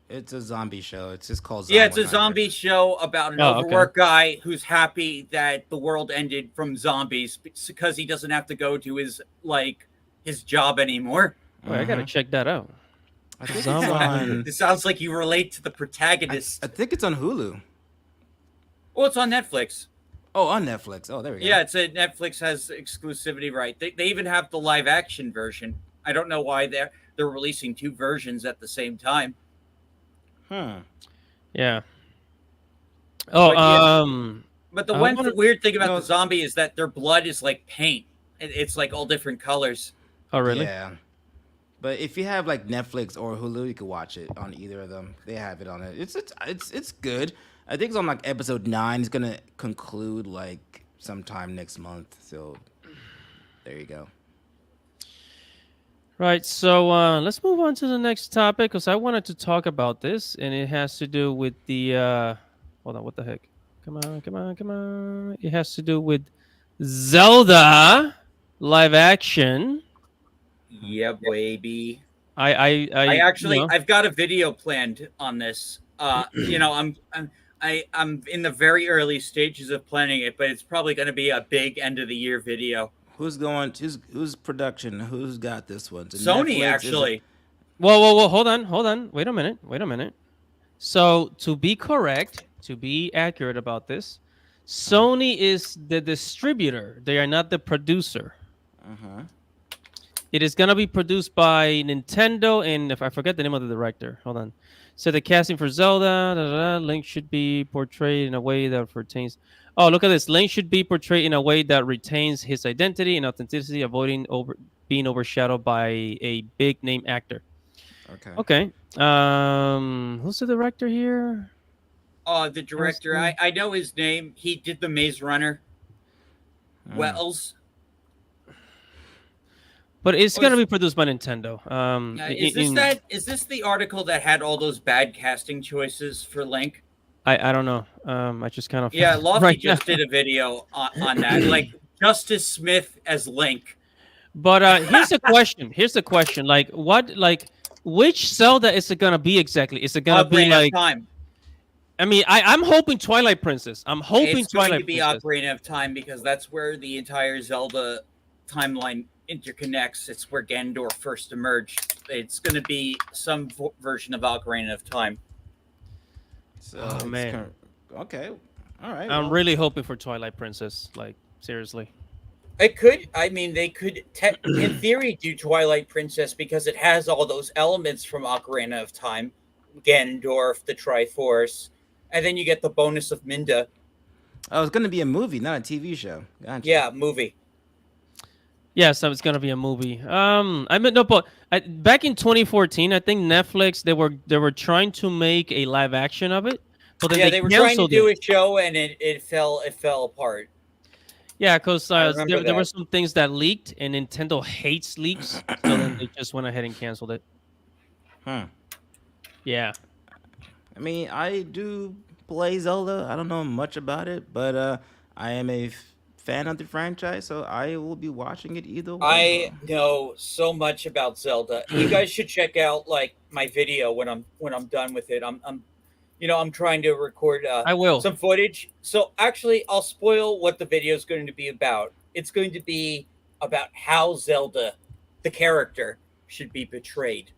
C: It's a zombie show. It's just called
B: Yeah,
C: Zom
B: it's a
C: 100.
B: zombie show about an
A: Oh, okay.
B: overworked guy who's happy that the world ended from zombies because he doesn't have to go to his job anymore.
A: Wait, I gotta
C: Mm-hmm.
A: check that out.
C: I think
A: Zom
C: it's
A: 100.
C: on.
B: It sounds like you relate to the
C: I,
B: protagonist.
C: I think it's on Hulu.
B: Well, it's on Netflix.
C: Oh, on Netflix. Oh, there we go.
B: Yeah, Netflix has exclusivity right. They even have the live action version. I don't know why they're releasing two versions at the same time.
C: Hmm.
A: Yeah. Oh,
B: But yeah, but the
A: I
B: one
A: wanted.
B: weird thing about the
C: No.
B: zombie is that their blood is like paint. It's like all different colors.
A: Oh, really?
C: Yeah. But if you have like Netflix or Hulu, you can watch it on either of them. They have it on it. It's good. I think it's on like episode 9. It's gonna conclude like sometime next month. So there you go.
A: Right. So let's move on to the next topic because I wanted to talk about this, and it has to do with the. Hold on. What the heck? Come on! Come on! Come on! It has to do with Zelda live action.
B: Yeah, baby.
A: I
B: I
A: you
B: actually
A: know.
B: I've got a video planned on this. I'm in the very early stages of planning it, but it's probably going to be a big end of the year video.
C: Who's going? Who's production? Who's got this one? Is it
B: Sony
C: Netflix? Is it?
B: actually.
A: Whoa! Whoa! Whoa! Hold on! Hold on! Wait a minute! Wait a minute! So to be correct, to be accurate about this, Sony is the distributor. They are not the producer.
C: Uh huh.
A: It is gonna be produced by Nintendo, and if I forget the name of the director, hold on. So the casting for Zelda, Link should be portrayed in a way that retains. Oh, look at this! Link should be portrayed in a way that retains his identity and authenticity, avoiding being overshadowed by a big name actor.
C: Okay.
A: Okay. Who's the director here?
B: The director,
A: Casting.
B: I know his name. He did the Maze Runner.
C: Mm.
B: Wells.
A: But it's
B: Oh,
A: gonna be produced by Nintendo.
B: is this the article that had all those bad casting choices for Link?
A: I don't know. I just kind of
B: Yeah, Lofty
A: right now.
B: just did a video on that. Like Justice Smith as Link.
A: But here's the question. Here's the question. Like what? Like which Zelda is it gonna be exactly? Is it gonna be
B: Ocarina of
A: like?
B: Time.
A: I mean, I'm hoping Twilight Princess. I'm hoping
B: It's going to
A: Twilight
B: be
A: Princess.
B: Ocarina of Time because that's where the entire Zelda timeline interconnects. It's where Ganondorf first emerged. It's going to be some version of Ocarina of Time.
C: So
A: Oh
C: it's
A: man,
C: okay. All right.
A: I'm
C: Well,
A: really hoping for Twilight Princess. Like seriously.
B: It could, I mean, they could, in theory, do Twilight Princess because it has all those elements from Ocarina of Time, Ganondorf, the Triforce, and then you get the bonus of Minda.
C: oh, it's gonna be a movie, not a TV show. Gotcha.
B: Yeah, movie.
A: Yeah, so it's gonna be a movie. I mean, no, but back in 2014, I think Netflix they were trying to make a live action of it, but then
B: Yeah,
A: they
B: they were trying to
A: canceled
B: do
A: it.
B: a show and it fell apart.
A: Yeah, because
B: I remember
A: there were
B: that.
A: some things that leaked, and Nintendo hates leaks, so then they just went ahead and canceled it.
C: Hmm.
A: Yeah.
C: I mean, I do play Zelda. I don't know much about it, but I am a fan of the franchise, so I will be watching it either way.
B: I know so much about Zelda. You guys should check out like my video when I'm done with it. I'm trying to record
A: I will.
B: some footage. So actually, I'll spoil what the video is going to be about. It's going to be about how Zelda, the character, should be portrayed.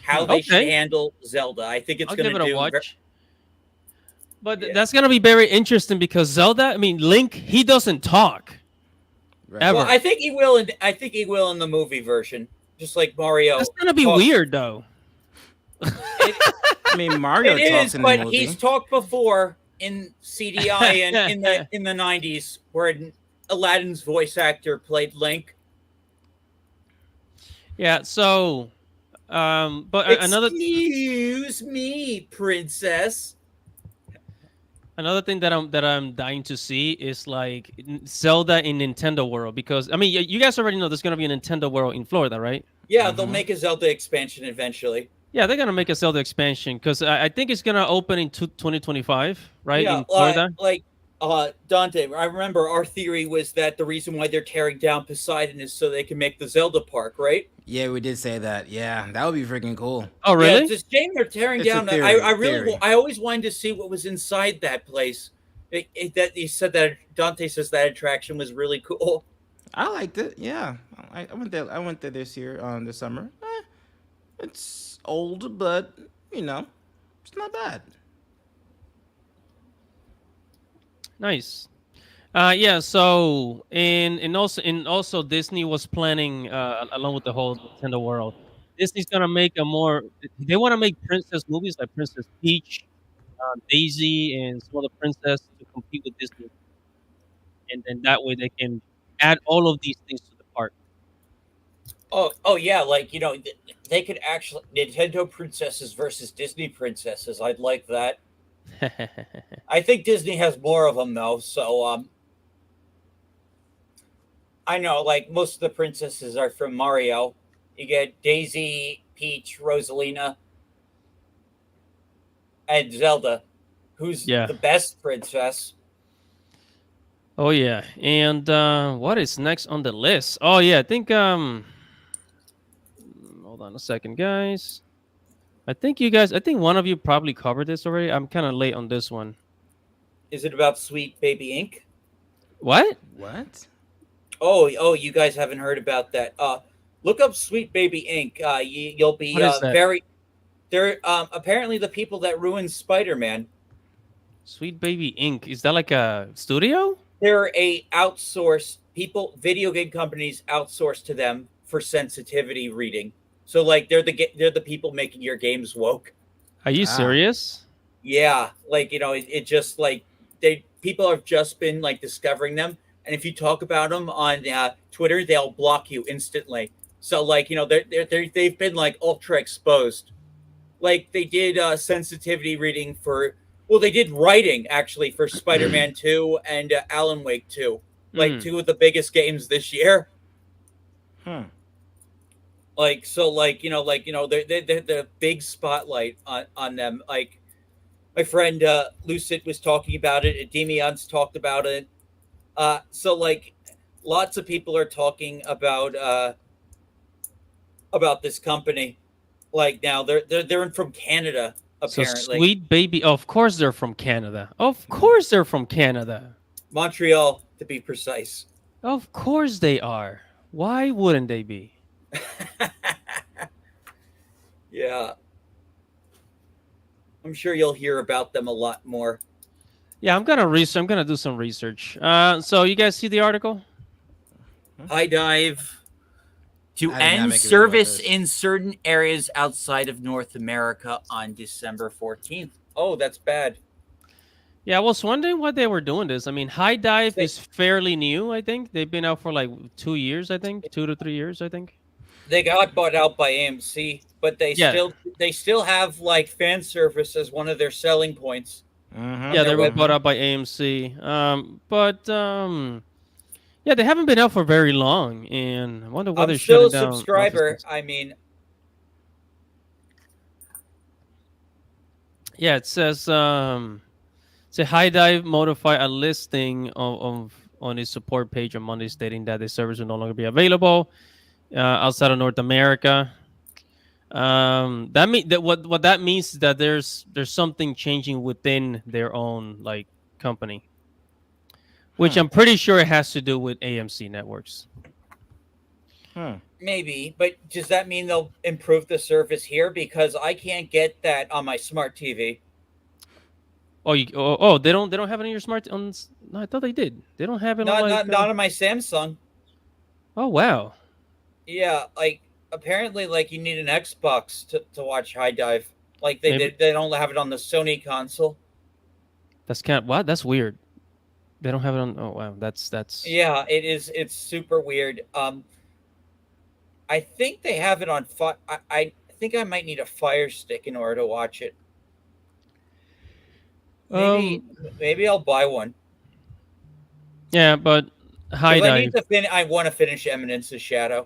B: How they should
A: Okay,
B: handle Zelda. I think it's
A: I'll give
B: going
A: it
B: to
A: a
B: do.
A: watch. But
B: Yeah.
A: that's gonna be very interesting because Zelda. I mean, Link. He doesn't talk
C: Right.
B: Well,
A: ever.
B: I think he will in the movie version, just like
A: That's
B: Mario
A: gonna be
B: talks.
A: weird, though.
B: It,
C: I mean, Mario
B: it
C: talks
B: is,
C: in the
B: but
C: movie.
B: he's talked before in CDI and in the '90s, where Aladdin's voice actor played Link.
A: Yeah. So, but
B: Excuse me, princess.
A: another thing that I'm dying to see is like Zelda in Nintendo World because I mean you guys already know there's gonna be a Nintendo World in Florida, right?
B: Yeah, they'll
C: Mm-hmm.
B: make a Zelda expansion eventually.
A: Yeah, they're gonna make a Zelda expansion because I think it's gonna open in 2025, right,
B: Yeah,
A: in Florida.
B: like Dante. I remember our theory was that the reason why they're tearing down Poseidon is so they can make the Zelda park, right?
C: Yeah, we did say that. Yeah, that would be freaking cool.
A: Oh,
B: Yeah, it's
A: really?
B: a shame they're tearing
C: It's a
B: down.
C: theory.
B: I always wanted to see what was inside that place. That he said that Dante says that attraction was really cool.
C: I liked it. Yeah, I went there. I went there this year this summer. It's old, but you know, it's not bad.
A: Nice. Yeah. So and also Disney was planning along with the whole Nintendo world. Disney's gonna make a more. They want to make princess movies like Princess Peach, Daisy, and some other princess to compete with Disney, and then that way they can add all of these things to the park.
B: Oh yeah, like they could actually Nintendo princesses versus Disney princesses. I'd like that. I think Disney has more of them though, so I know like most of the princesses are from Mario. You get Daisy, Peach, Rosalina, and Zelda, who's
A: Yeah.
B: the best princess.
A: Oh yeah. And what is next on the list? Oh yeah, I think hold on a second, guys. I think one of you probably covered this already. I'm kind of late on this one.
B: Is it about Sweet Baby Ink?
A: What?
C: What?
B: Oh, you guys haven't heard about that. Look up Sweet Baby Ink. You'll be
A: What is that?
B: very. They're apparently the people that ruined Spider-Man.
A: Sweet Baby Inc. Is that like a studio?
B: They're a outsource people. Video game companies outsource to them for sensitivity reading. So like they're the people making your games woke.
A: Are you
C: Ah.
A: serious?
B: Yeah, like it just like they people have just been like discovering them, and if you talk about them on Twitter, they'll block you instantly. So like they've been like ultra exposed. Like they did sensitivity reading for well, they did writing actually for Spider-Man 2 and Alan Wake 2, like
A: Mm.
B: two of the biggest games this year.
C: Hmm.
B: Like so, like they're the big spotlight on them. Like my friend Lucid was talking about it. Demion's talked about it. So like lots of people are talking about this company. Like now they're from Canada
A: So
B: apparently,
A: Sweet Baby, of course they're from Canada. Of course they're from Canada.
B: Montreal to be precise.
A: Of course they are. Why wouldn't they be?
B: Yeah, I'm sure you'll hear about them a lot more.
A: Yeah, I'm gonna do some research. So you guys see the article?
B: High dive to
C: I did not
B: end
C: make a video about
B: service
C: this.
B: in certain areas outside of North America on December 14th. Oh, that's bad.
A: Yeah, I was wondering why they were doing this. I mean, High Dive
B: They,
A: is fairly new. I think they've been out for like 2 years. I think 2 to 3 years. I think.
B: they got bought out by AMC, but
A: Yeah,
B: they still have like fan service as one of their selling points on
A: yeah,
C: Mm-hmm.
B: their
A: they were
B: web.
A: bought
C: Mm-hmm.
A: out by AMC. But yeah, they haven't been out for very long, and I wonder why
B: I'm
A: they're
B: still
A: shutting
B: a
A: down
B: subscriber.
A: offices.
B: I mean,
A: Yeah, it says say High Dive modify a listing of on its support page on Monday, stating that the service will no longer be available outside of North America. That mean that what that means is that there's something changing within their own like company, which
C: Hmm.
A: I'm pretty sure it has to do with AMC networks.
C: Hmm.
B: maybe, but does that mean they'll improve the service here? Because I can't get that on my smart TV.
A: They don't have it on your smart no, I thought they did. They don't have it on like
B: Not on my Samsung.
A: oh wow.
B: Yeah, like apparently, like you need an Xbox to watch High Dive. Like
A: Maybe
B: they don't have it on the Sony console.
A: that's kind of what that's weird. They don't have it on oh wow, that's
B: Yeah, it is. It's super weird. I think they have it on. I think I might need a Fire Stick in order to watch it. Maybe
A: um
B: maybe I'll buy one
A: yeah, but High
B: because I need
A: Dive.
B: to I want to finish Eminence's Shadow.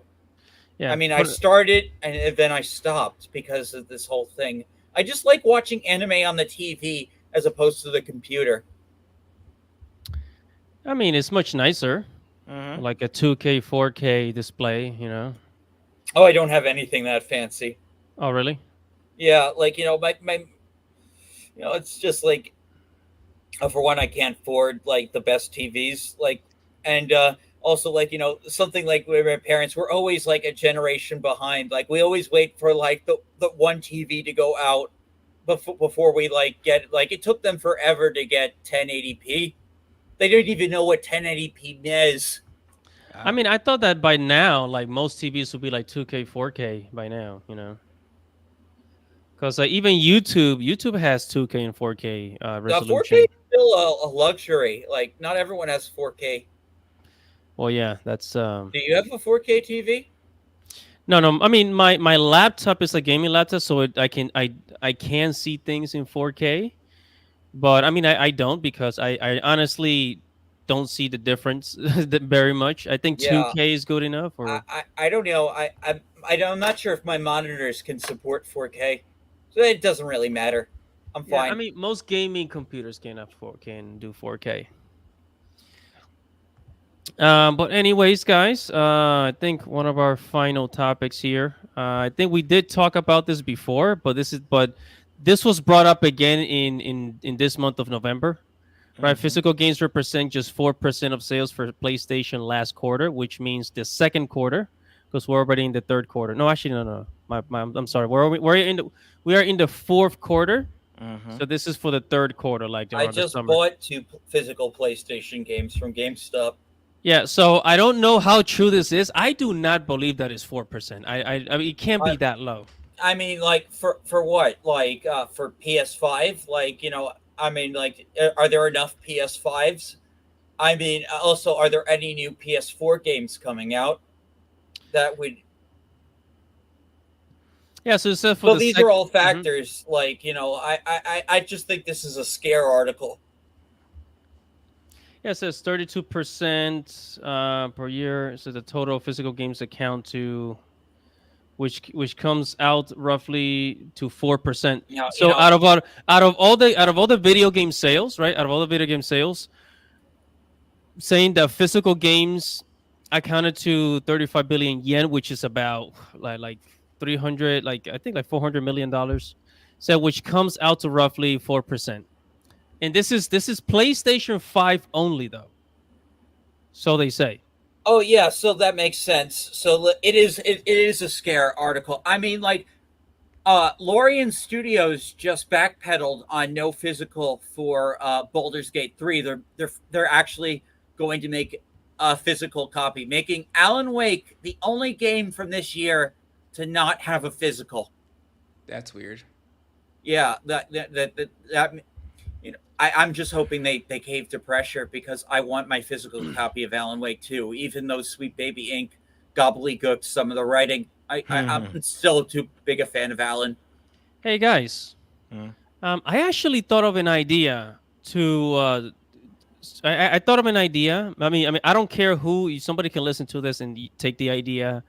B: I
A: Yeah,
B: mean, I
A: but
B: started and then I stopped because of this whole thing. I just like watching anime on the TV as opposed to the computer.
A: I mean it's much nicer.
C: Mm-hmm.
A: Like a 2K 4K display, you know.
B: Oh, I don't have anything that fancy.
A: Oh really?
B: Yeah, like my it's just like for one, I can't afford like the best TVs, like, and also like something like where my parents were always like a generation behind. Like we always wait for like the one TV to go out before we like get like it took them forever to get 1080p. They don't even know what 1080p is.
A: I mean, I thought that by now, like most TVs would be like 2K, 4K by now, because even YouTube has 2K and 4K
B: 4K is
A: resolution.
B: still a luxury. Like, not everyone has 4K.
A: Well, yeah, that's
B: Do you have a 4K TV?
A: no, no. I mean, my laptop is a gaming laptop, so I can see things in 4K. But I mean, I don't because I honestly don't see the difference very much. I think
B: Yeah,
A: 2K is good enough, or
B: I don't know. I'm not sure if my monitors can support 4K, so it doesn't really matter. I'm
A: yeah. I
B: fine.
A: mean, most gaming computers can do 4K. But anyways, guys, I think one of our final topics here. I think we did talk about this before, but this was brought up again in this month of November. Right, physical games represent just 4% of sales for PlayStation last quarter, which means the second quarter, because we're already in the third quarter. No, actually, no, no. I'm sorry. We are in the fourth quarter, so this is for the third quarter, like
B: I
A: around the
B: just
A: summer.
B: bought two physical PlayStation games from GameStop.
A: Yeah, so I don't know how true this is. I do not believe that is 4%. I mean, it can't
B: I,
A: be that low.
B: I mean, like for what? Like for PS5? Like I mean, like are there enough PS5s? I mean, also, are there any new PS4 games coming out that would?
A: Yeah, so it says for
B: So
A: the
B: these are
A: second.
B: all factors. Like I just think this is a scare article.
A: Yeah, it says 32% per year. So the total physical games account to which comes out roughly to 4%.
B: You know, you
A: So
B: know,
A: out of all the video game sales, right? Out of all the video game sales, saying that physical games accounted to 35 billion yen, which is about like 300, like I think like $400 million. So which comes out to roughly 4%. And this is PlayStation 5 only though. So they say.
B: Oh yeah, so that makes sense. So it is a scare article. I mean, like Lorien Studios just backpedaled on no physical for Baldur's Gate 3. They're actually going to make a physical copy, making Alan Wake the only game from this year to not have a physical.
C: That's weird.
B: Yeah, that I'm just hoping they cave to pressure because I want my physical copy of Alan Wake 2, even though Sweet Baby Inc. gobbledygooked some of the writing. I'm still too big a fan of Alan.
A: Hey guys, I actually thought of an idea to. I thought of an idea. I mean, I don't care who. Somebody can listen to this and take the idea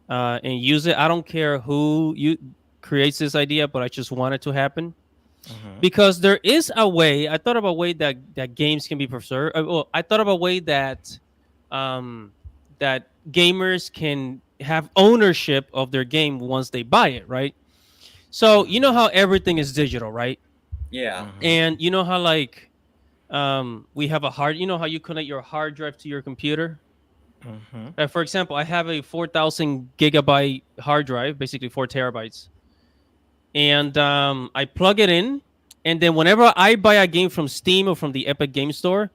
A: and use it. I don't care who you creates this idea, but I just want it to happen because there is a way. I thought of a way that games can be preserved. Well, I thought of a way um, that gamers can have ownership of their game once they buy it, right? So you know how everything is digital, right?
B: Yeah.
A: And you know how like we have a hard. You know how you connect your hard drive to your computer. For example, I have a 4,000 gigabyte hard drive, basically 4 terabytes, and I plug it in, and then whenever I buy a game from Steam or from the Epic Game Store,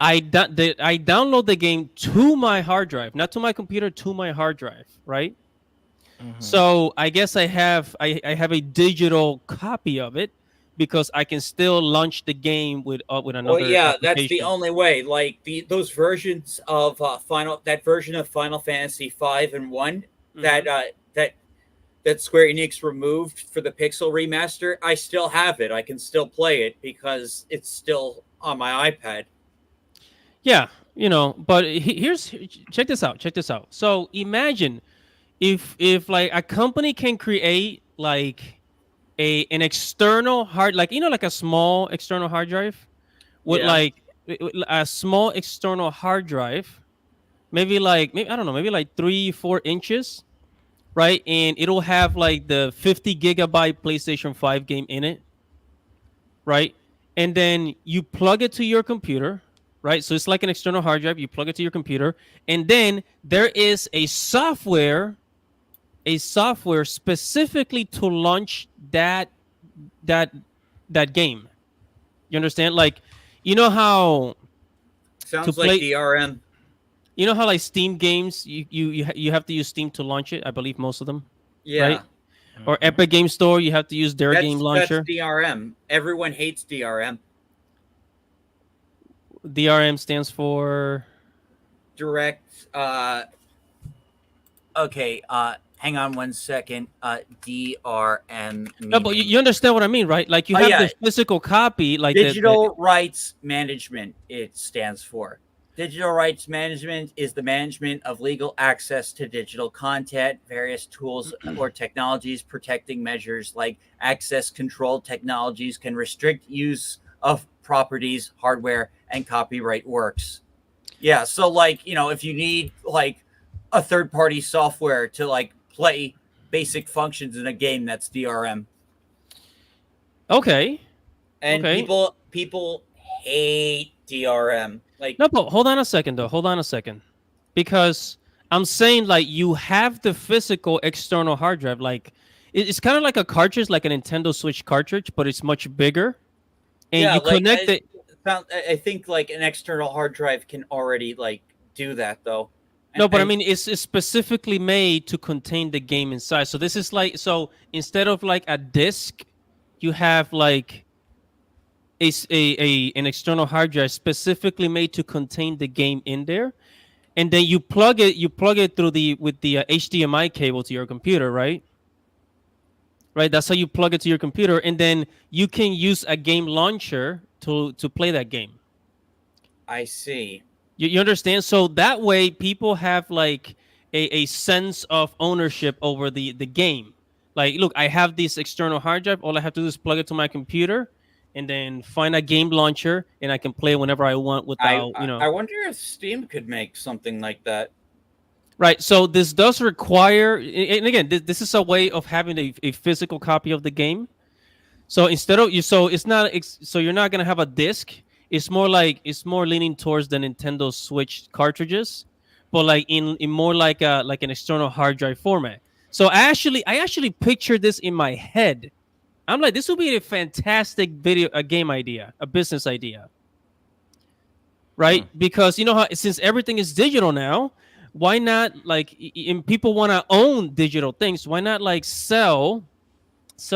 A: I download the game to my hard drive, not to my computer, to my hard drive, right? So I guess I have a digital copy of it because I can still launch the game with
B: Well,
A: another
B: yeah, that's the
A: application.
B: only way. Like those versions of that version of Final Fantasy 5 and 1
A: Mhm.
B: that that Square Enix removed for the Pixel remaster, I still have it. I can still play it because it's still on my iPad.
A: Yeah, but here's check this out. Check this out. So imagine if like a company can create like an external hard, like like a small external hard drive with
B: Yeah.
A: like a small external hard drive, maybe I don't know, maybe like 3-4 inches, right? And it'll have like the 50 gigabyte PlayStation 5 game in it, right? And then you plug it to your computer, right? So it's like an external hard drive. You plug it to your computer, and then there is a software specifically to launch that that game. You understand? Like, you know how to
B: Sounds like
A: play.
B: DRM.
A: You know how like Steam games, you have to use Steam to launch it. I believe most of them, right?
B: Yeah,
A: Or Epic Game Store, you have to use their game
B: that's
A: launcher.
B: DRM. Everyone hates DRM.
A: DRM stands for.
B: Direct. Okay. Hang on one second. DRM
A: No, but
B: meaning.
A: you understand what I mean, right? Like you
B: Oh
A: have
B: yeah,
A: the physical copy, like
B: Digital Rights Management. It stands for. Digital rights management is the management of legal access to digital content, various tools or technologies. Protecting measures like access control technologies can restrict use of properties, hardware, and copyright works. Yeah, so like, if you need like a third party software to like play basic functions in a game, that's DRM.
A: Okay,
B: And
A: okay.
B: people hate DRM. Like,
A: No, but hold on a second though. Hold on a second, because I'm saying like you have the physical external hard drive. Like it's kind of like a cartridge, like a Nintendo Switch cartridge, but it's much bigger, and
B: yeah,
A: you
B: like
A: connect it.
B: I think like an external hard drive can already like do that though.
A: No, but I
B: And
A: mean it's specifically made to contain the game inside. So this is like, so instead of like a disc, you have like an external hard drive specifically made to contain the game in there, and then you plug it through the with the HDMI cable to your computer, right, that's how you plug it to your computer, and then you can use a game launcher to play that game.
B: I see.
A: You understand? So that way people have like a sense of ownership over the game. Like, look, I have this external hard drive, all I have to do is plug it to my computer and then find a game launcher, and I can play whenever I want
B: I
A: without,
B: I wonder if Steam could make something like that.
A: Right. So this does require, and again, this is a way of having a physical copy of the game. So instead of you, so it's not, so you're not gonna have a disc. It's more leaning towards the Nintendo Switch cartridges, but like in more like an external hard drive format. So I actually pictured this in my head. I'm like, this would be a fantastic a game idea, a business idea, right? Because you know how, since everything is digital now, why not like and people want to own digital things? Why not like sell as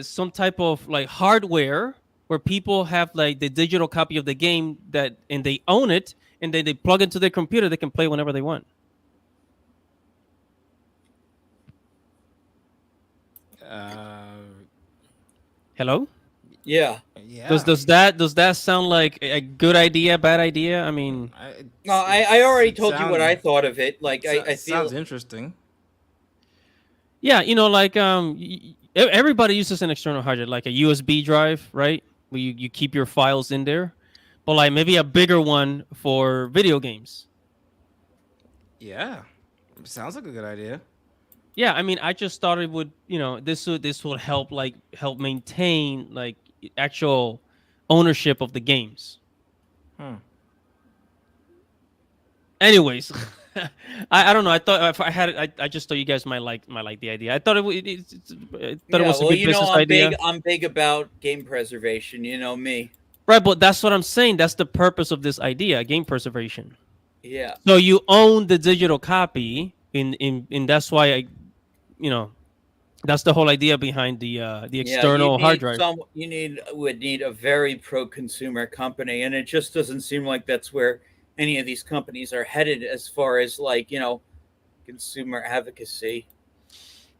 A: some type of like hardware where people have like the digital copy of the game that and they own it, and then they plug into their computer, they can play whenever they want. Hello?
B: Yeah.
C: Yeah.
A: Does that sound like a good idea, bad idea? I mean,
B: No, I already told you what I thought of it. Like I feel
C: sounds interesting.
A: yeah, like everybody uses an external hard drive, like a USB drive, right? Where you keep your files in there, but like maybe a bigger one for video games.
C: Yeah, sounds like a good idea.
A: Yeah, I mean, I just thought it would, this would help maintain like actual ownership of the games.
C: Hmm.
A: Anyways, I don't know. I thought if I had it, I just thought you guys might like the idea. I thought I thought it was a good business idea.
B: I'm big about game preservation. You know me.
A: Right, but that's what I'm saying. That's the purpose of this idea, game preservation.
B: Yeah.
A: So you own the digital copy, in that's why that's the whole idea behind the external hard drive.
B: Would need a very pro consumer company, and it just doesn't seem like that's where any of these companies are headed as far as like consumer advocacy.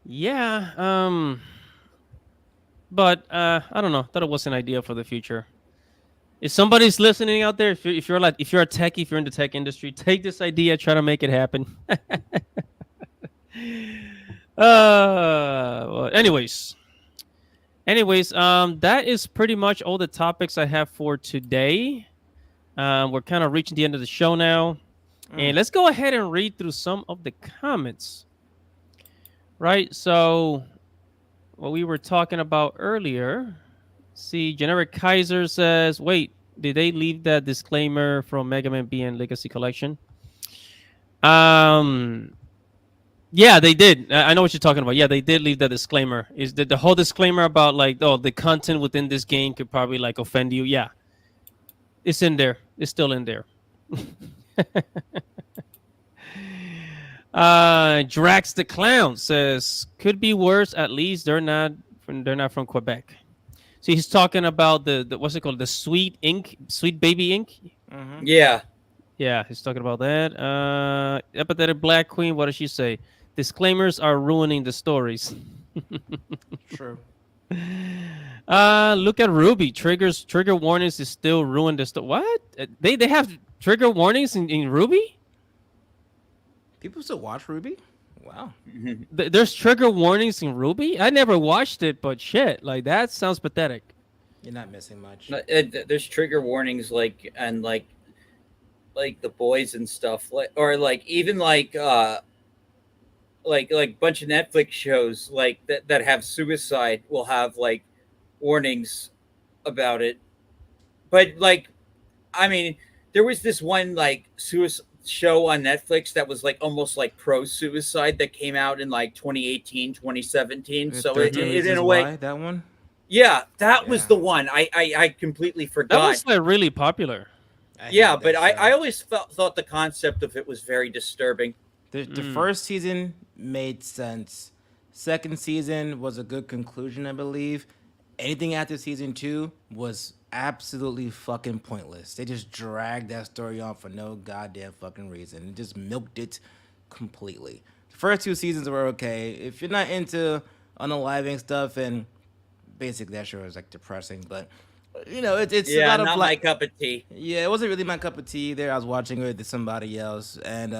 A: Yeah, but I don't know. Thought it was an idea for the future. If somebody's listening out there, if you're a techie, if you're in the tech industry, take this idea, try to make it happen. Well, anyways, that is pretty much all the topics I have for today. We're kind of reaching the end of the show now, and let's go ahead and read through some of the comments. Right, so what we were talking about earlier. See, Generic Kaiser says, wait, did they leave that disclaimer from Mega Man BN Legacy Collection? Yeah, they did. I know what you're talking about. Yeah, they did leave that disclaimer. Is that the whole disclaimer about like, oh, the content within this game could probably like offend you? Yeah. It's in there. It's still in there. Drax the Clown says could be worse. At least they're not from Quebec. So he's talking about the what's it called? The sweet ink, sweet baby ink.
C: Mm-hmm.
B: Yeah.
A: Yeah, he's talking about that. Empathetic Black Queen. What does she say? Disclaimers are ruining the stories.
C: True.
A: Look at Ruby. Trigger warnings is still ruin the story. What? They have trigger warnings in Ruby?
C: People still watch Ruby? Wow.
A: There's trigger warnings in Ruby? I never watched it, but shit, like that sounds pathetic.
C: You're not missing much.
B: There's trigger warnings like the boys and stuff, like, or like even like bunch of Netflix shows like that have suicide will have like warnings about it. But like, I mean, there was this one like suicide show on Netflix that was like almost like pro suicide that came out in like 2018, 2017. So
C: 13
B: it in
C: Reasons
B: a way,
C: Why, that one?
B: yeah, that was
C: Yeah.
B: the one. I completely
A: That
B: forgot.
A: was like really popular.
C: I
B: Yeah,
C: hate
B: but
C: that
B: I
C: show.
B: always thought the concept of it was very disturbing.
C: The first season made sense. Second season was a good conclusion, I believe. Anything after season 2 was absolutely fucking pointless. They just dragged that story on for no goddamn fucking reason. It just milked it completely. The first 2 seasons were okay. If you're not into unaliving stuff, and basically that show is like depressing, but it's a
B: Yeah,
C: lot of
B: not my cup of tea.
C: yeah, it wasn't really my cup of tea there. I was watching it with somebody else, and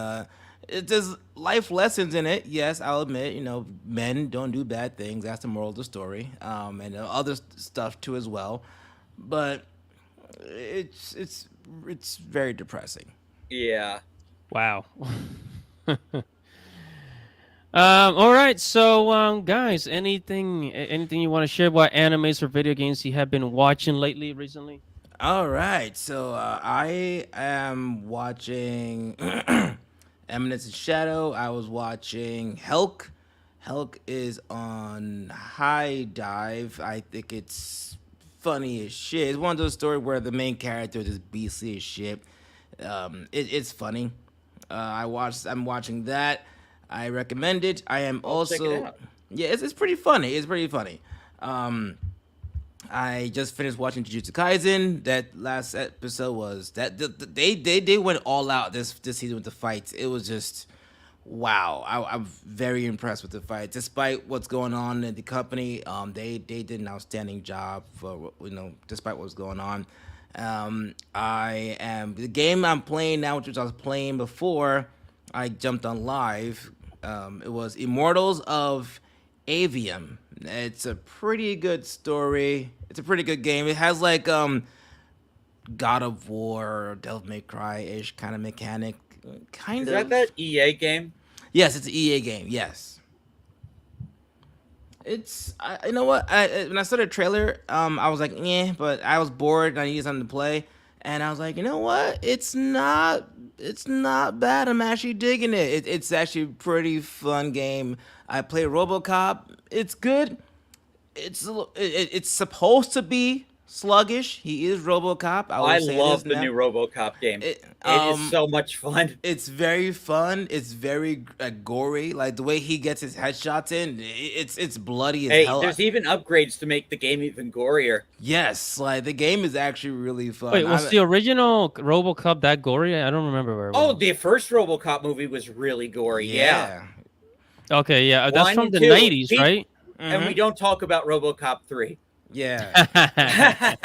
C: it there's life lessons in it. Yes, I'll admit, men don't do bad things. That's the moral of the story, and other stuff too as well. But it's very depressing.
B: Yeah.
A: Wow. All right. So, guys, anything you want to share about animes or video games you have been watching lately, recently?
C: All right, so I am watching Eminence and Shadow. I was watching Helk. Helk is on High Dive. I think it's funny as shit. It's one of those stories where the main character is beastly as shit. It's funny. I'm watching that. I recommend it. I am
B: I'll check it
C: also
B: out.
C: yeah. It's pretty funny. It's pretty funny. I just finished watching Jujutsu Kaisen. That last episode was they went all out this season with the fights. It was just wow. I'm very impressed with the fight. Despite what's going on in the company, they did an outstanding job for despite what's going on. I am the game I'm playing now, which I was playing before I jumped on live. It was Immortals of Avium. It's a pretty good story. It's a pretty good game. It has like God of War, Devil May Cry ish kind of mechanic. Kind
B: Is
C: of.
B: that EA game?
C: Yes, it's an EA game. Yes. You know what? When I saw the trailer, I was like, yeah, but I was bored and I needed something to play, and I was like, you know what? It's not bad. I'm actually digging it. It's actually a pretty fun game. I play RoboCop. It's good. It's supposed to be sluggish. He is RoboCop. I
B: I
C: will say
B: love
C: this
B: the
C: now.
B: new RoboCop game.
C: It,
B: It is so much fun.
C: it's very fun. It's very gory. Like the way he gets his headshots in, it's bloody as
B: Hey,
C: hell.
B: there's even upgrades to make the game even gorier.
C: Yes, like the game is actually really fun.
A: Wait, was the original RoboCop that gory? I don't remember very
B: Oh,
A: well.
B: the first RoboCop movie was really gory. Yeah.
A: Okay, yeah, that's
B: One,
A: from the
B: two.
A: 90s,
B: Pete-
A: right?
B: And we don't talk about RoboCop 3.
C: Yeah.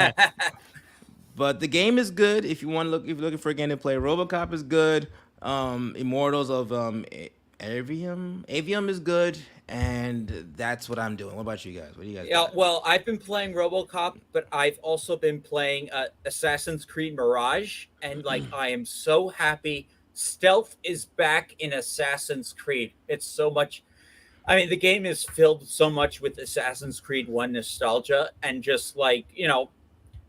C: But the game is good. If you're looking for a game to play, RoboCop is good. Immortals of Avium is good, and that's what I'm doing. What about you guys? What do you guys?
B: Yeah,
C: got?
B: well, I've been playing RoboCop, but I've also been playing Assassin's Creed Mirage, and like I am so happy stealth is back in Assassin's Creed. It's so much. I mean, the game is filled so much with Assassin's Creed 1 nostalgia, and just like,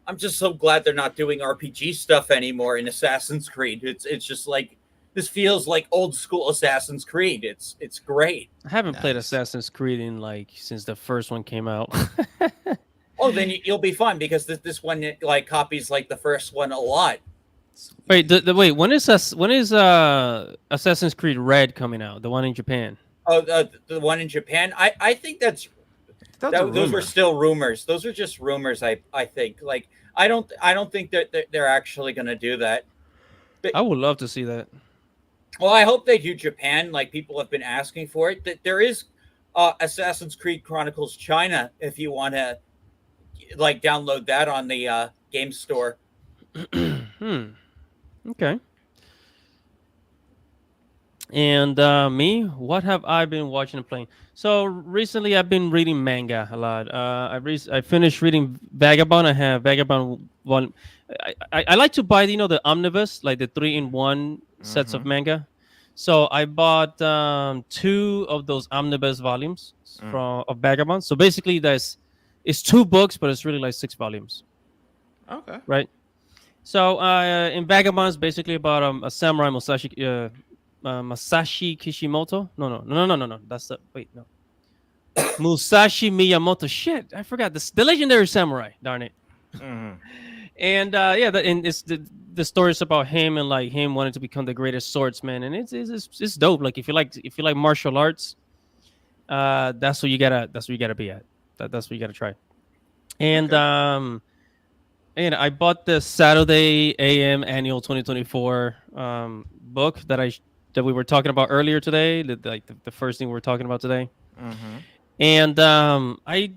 B: I'm just so glad they're not doing RPG stuff anymore in Assassin's Creed. It's just like this feels like old school Assassin's Creed. It's great.
A: I haven't played
C: Nice.
A: Assassin's Creed in like since the first one came out.
B: Oh, then you'll be fine because this one like copies like the first one a lot.
A: Wait,
C: Sweet.
A: wait. When is Assassin's Creed Red coming out? The one in Japan.
B: Oh, the one in Japan. I think
C: That's a
B: those were
C: rumor.
B: still rumors. Those are just rumors. I think like I don't think that they're actually going to do that. But
A: I would love to see that.
B: well, I hope they do Japan. Like people have been asking for it. That there is Assassin's Creed Chronicles China if you want to like download that on the game store.
A: Hmm. Okay. And me, what have I been watching and playing? So recently, I've been reading manga a lot. I finished reading Vagabond. I have Vagabond one. I like to buy the omnibus, like the 3-in-1 sets of
C: Mm-hmm.
A: manga. So I bought two of those omnibus volumes
C: Mm.
A: from of Vagabond. So basically, it's two books, but it's really like 6 volumes,
C: Okay.
A: right? So in Vagabond, it's basically about a samurai Masashi Kishimoto. No. That's the wait no. Musashi Miyamoto. Shit, I forgot this. The legendary samurai. Darn it.
C: Mm-hmm.
A: And yeah, and it's the story is about him and like him wanting to become the greatest swordsman, and it's dope. Like if you like martial arts, that's what you gotta be at. That's what you gotta try. And
C: Okay.
A: I bought the Saturday AM Annual 2024 book that we were talking about earlier today. The first thing we were talking about today,
C: Mm-hmm.
A: and I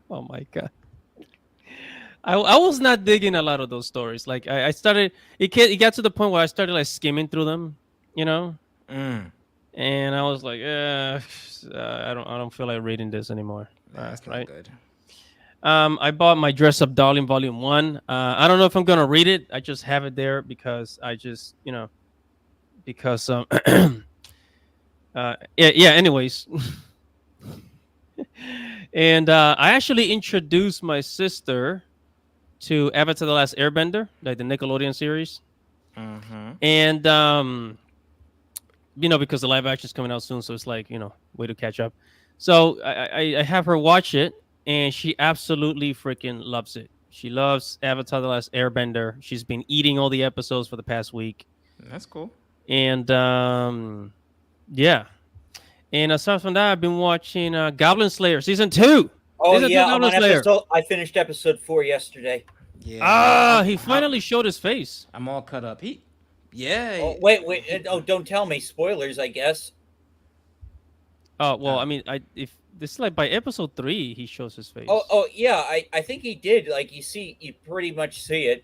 A: oh my god, I was not digging a lot of those stories. Like I started, it got to the point where I started like skimming through them, you know,
C: Mm.
A: and I was like, I don't feel like reading this anymore.
C: Yeah, that's not
A: Right.
C: good.
A: I bought my Dress Up Doll in Volume One. I don't know if I'm gonna read it. I just have it there because I just, because yeah. Anyways, and I actually introduced my sister to Avatar: The Last Airbender, like the Nickelodeon series,
C: Mm-hmm.
A: and because the live action is coming out soon, so it's like way to catch up. So I have her watch it, and she absolutely freaking loves it. She loves Avatar: The Last Airbender. She's been eating all the episodes for the past week,
C: That's cool.
A: and yeah. And aside from that, I've been watching Goblin Slayer season two.
B: Oh
A: Season two
B: yeah, I'm
A: Goblin
B: on
A: Slayer.
B: episode. I finished episode 4 yesterday.
C: Yeah.
A: He finally showed his face.
C: I'm all cut up. Yeah.
B: Oh wait. Oh, don't tell me spoilers. I guess.
A: Oh well, I
C: Uh,
A: mean, if this is like by episode 3, he shows his
B: Oh
A: face.
B: oh yeah. I think he did. Like you pretty much see it.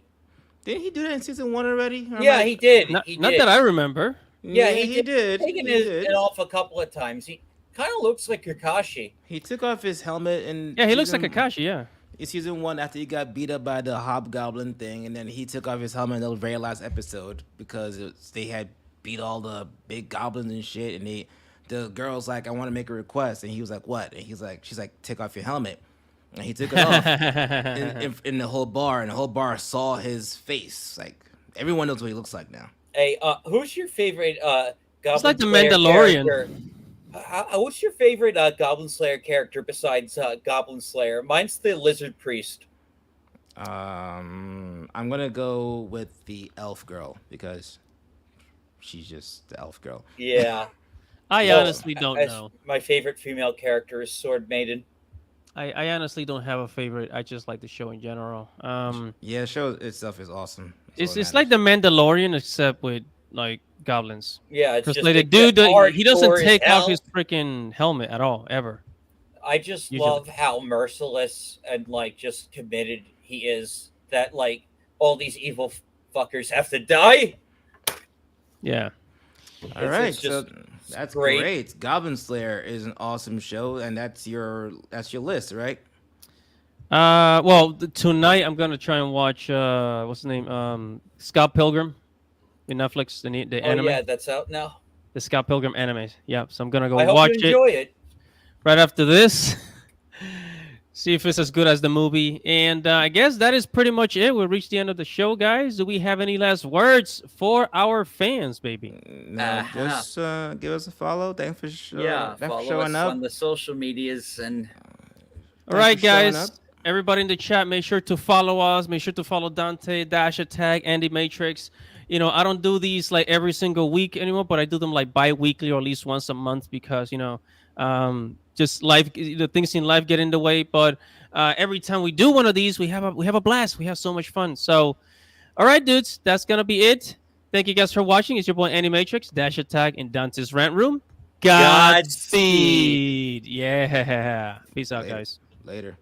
C: didn't he do that in season one already?
B: Yeah, he did.
A: Not
B: He
A: not that
B: did.
A: I remember.
B: Yeah,
C: Yeah,
B: he
C: he
B: did.
C: did.
B: Taking
C: He
B: it
C: did.
B: off a couple of times. He kind of looks like Kakashi.
C: He took off his helmet in
A: Yeah, he looks like Akashi. Yeah.
C: season one after he got beat up by the hobgoblin thing, and then he took off his helmet in the very last episode because they had beat all the big goblins and shit, and the girl's like, I want to make a request, and he was like, what? And she's like, take off your helmet, and he took it off in the whole bar, and the whole bar saw his face. Like everyone knows what he looks like now.
B: Hey, who's your favorite
A: It's
B: Goblin
A: like the
B: Slayer
A: Mandalorian.
B: character? What's your favorite Goblin Slayer character besides Goblin Slayer? Mine's the Lizard Priest.
C: I'm gonna go with the elf girl because she's just the elf girl.
B: Yeah.
A: I
B: Well,
A: honestly don't
B: as
A: know.
B: my favorite female character is Sword Maiden.
A: I honestly don't have a favorite. I just like the show in general.
C: Yeah, the show itself is awesome. That's all
A: It's
C: that
A: it's like
C: matters.
A: the Mandalorian except with like goblins.
B: Yeah, it's
A: Because
B: just
A: like the dude, he doesn't
B: hardcore as
A: take off his
B: hell.
A: freaking helmet at all, ever.
B: I just
A: Usually.
B: love how merciless and like just committed he is. That like all these evil fuckers have to die.
A: Yeah.
C: All
B: It's
C: right,
B: it's
C: so
B: just
C: that's
B: great.
C: great. Goblin Slayer is an awesome show, and that's your list, right?
A: Well, tonight I'm gonna try and watch what's the name? Scott Pilgrim in Netflix, the
B: Oh
A: anime,
B: yeah, that's out now.
A: the Scott Pilgrim anime. Yeah, so I'm gonna go
B: I hope you
A: watch it
B: enjoy it.
A: right after this. See if it's as good as the movie. And I guess that is pretty much it. We'll reach the end of the show, guys. Do we have any last words for our fans, baby?
C: No, just give us a follow.
B: Yeah,
C: Thanks for
B: follow
C: showing
B: us on
C: up.
B: the social medias and
A: All
C: Thanks for
A: right,
C: showing up.
A: guys. Everybody in the chat, make sure to follow us. Make sure to follow Dante, Dash Attack, Andy Matrix. I don't do these like every single week anymore, but I do them like bi-weekly or at least once a month because, just life, the things in life get in the way. But every time we do one of these, we have a blast. We have so much fun. So, all right, dudes, that's gonna be it. Thank you guys for watching. It's your boy Andy Matrix, Dash Attack, in Dante's Rant Room.
B: Godspeed.
A: Godspeed. Yeah. Peace out,
C: Later.
A: guys.
C: Later.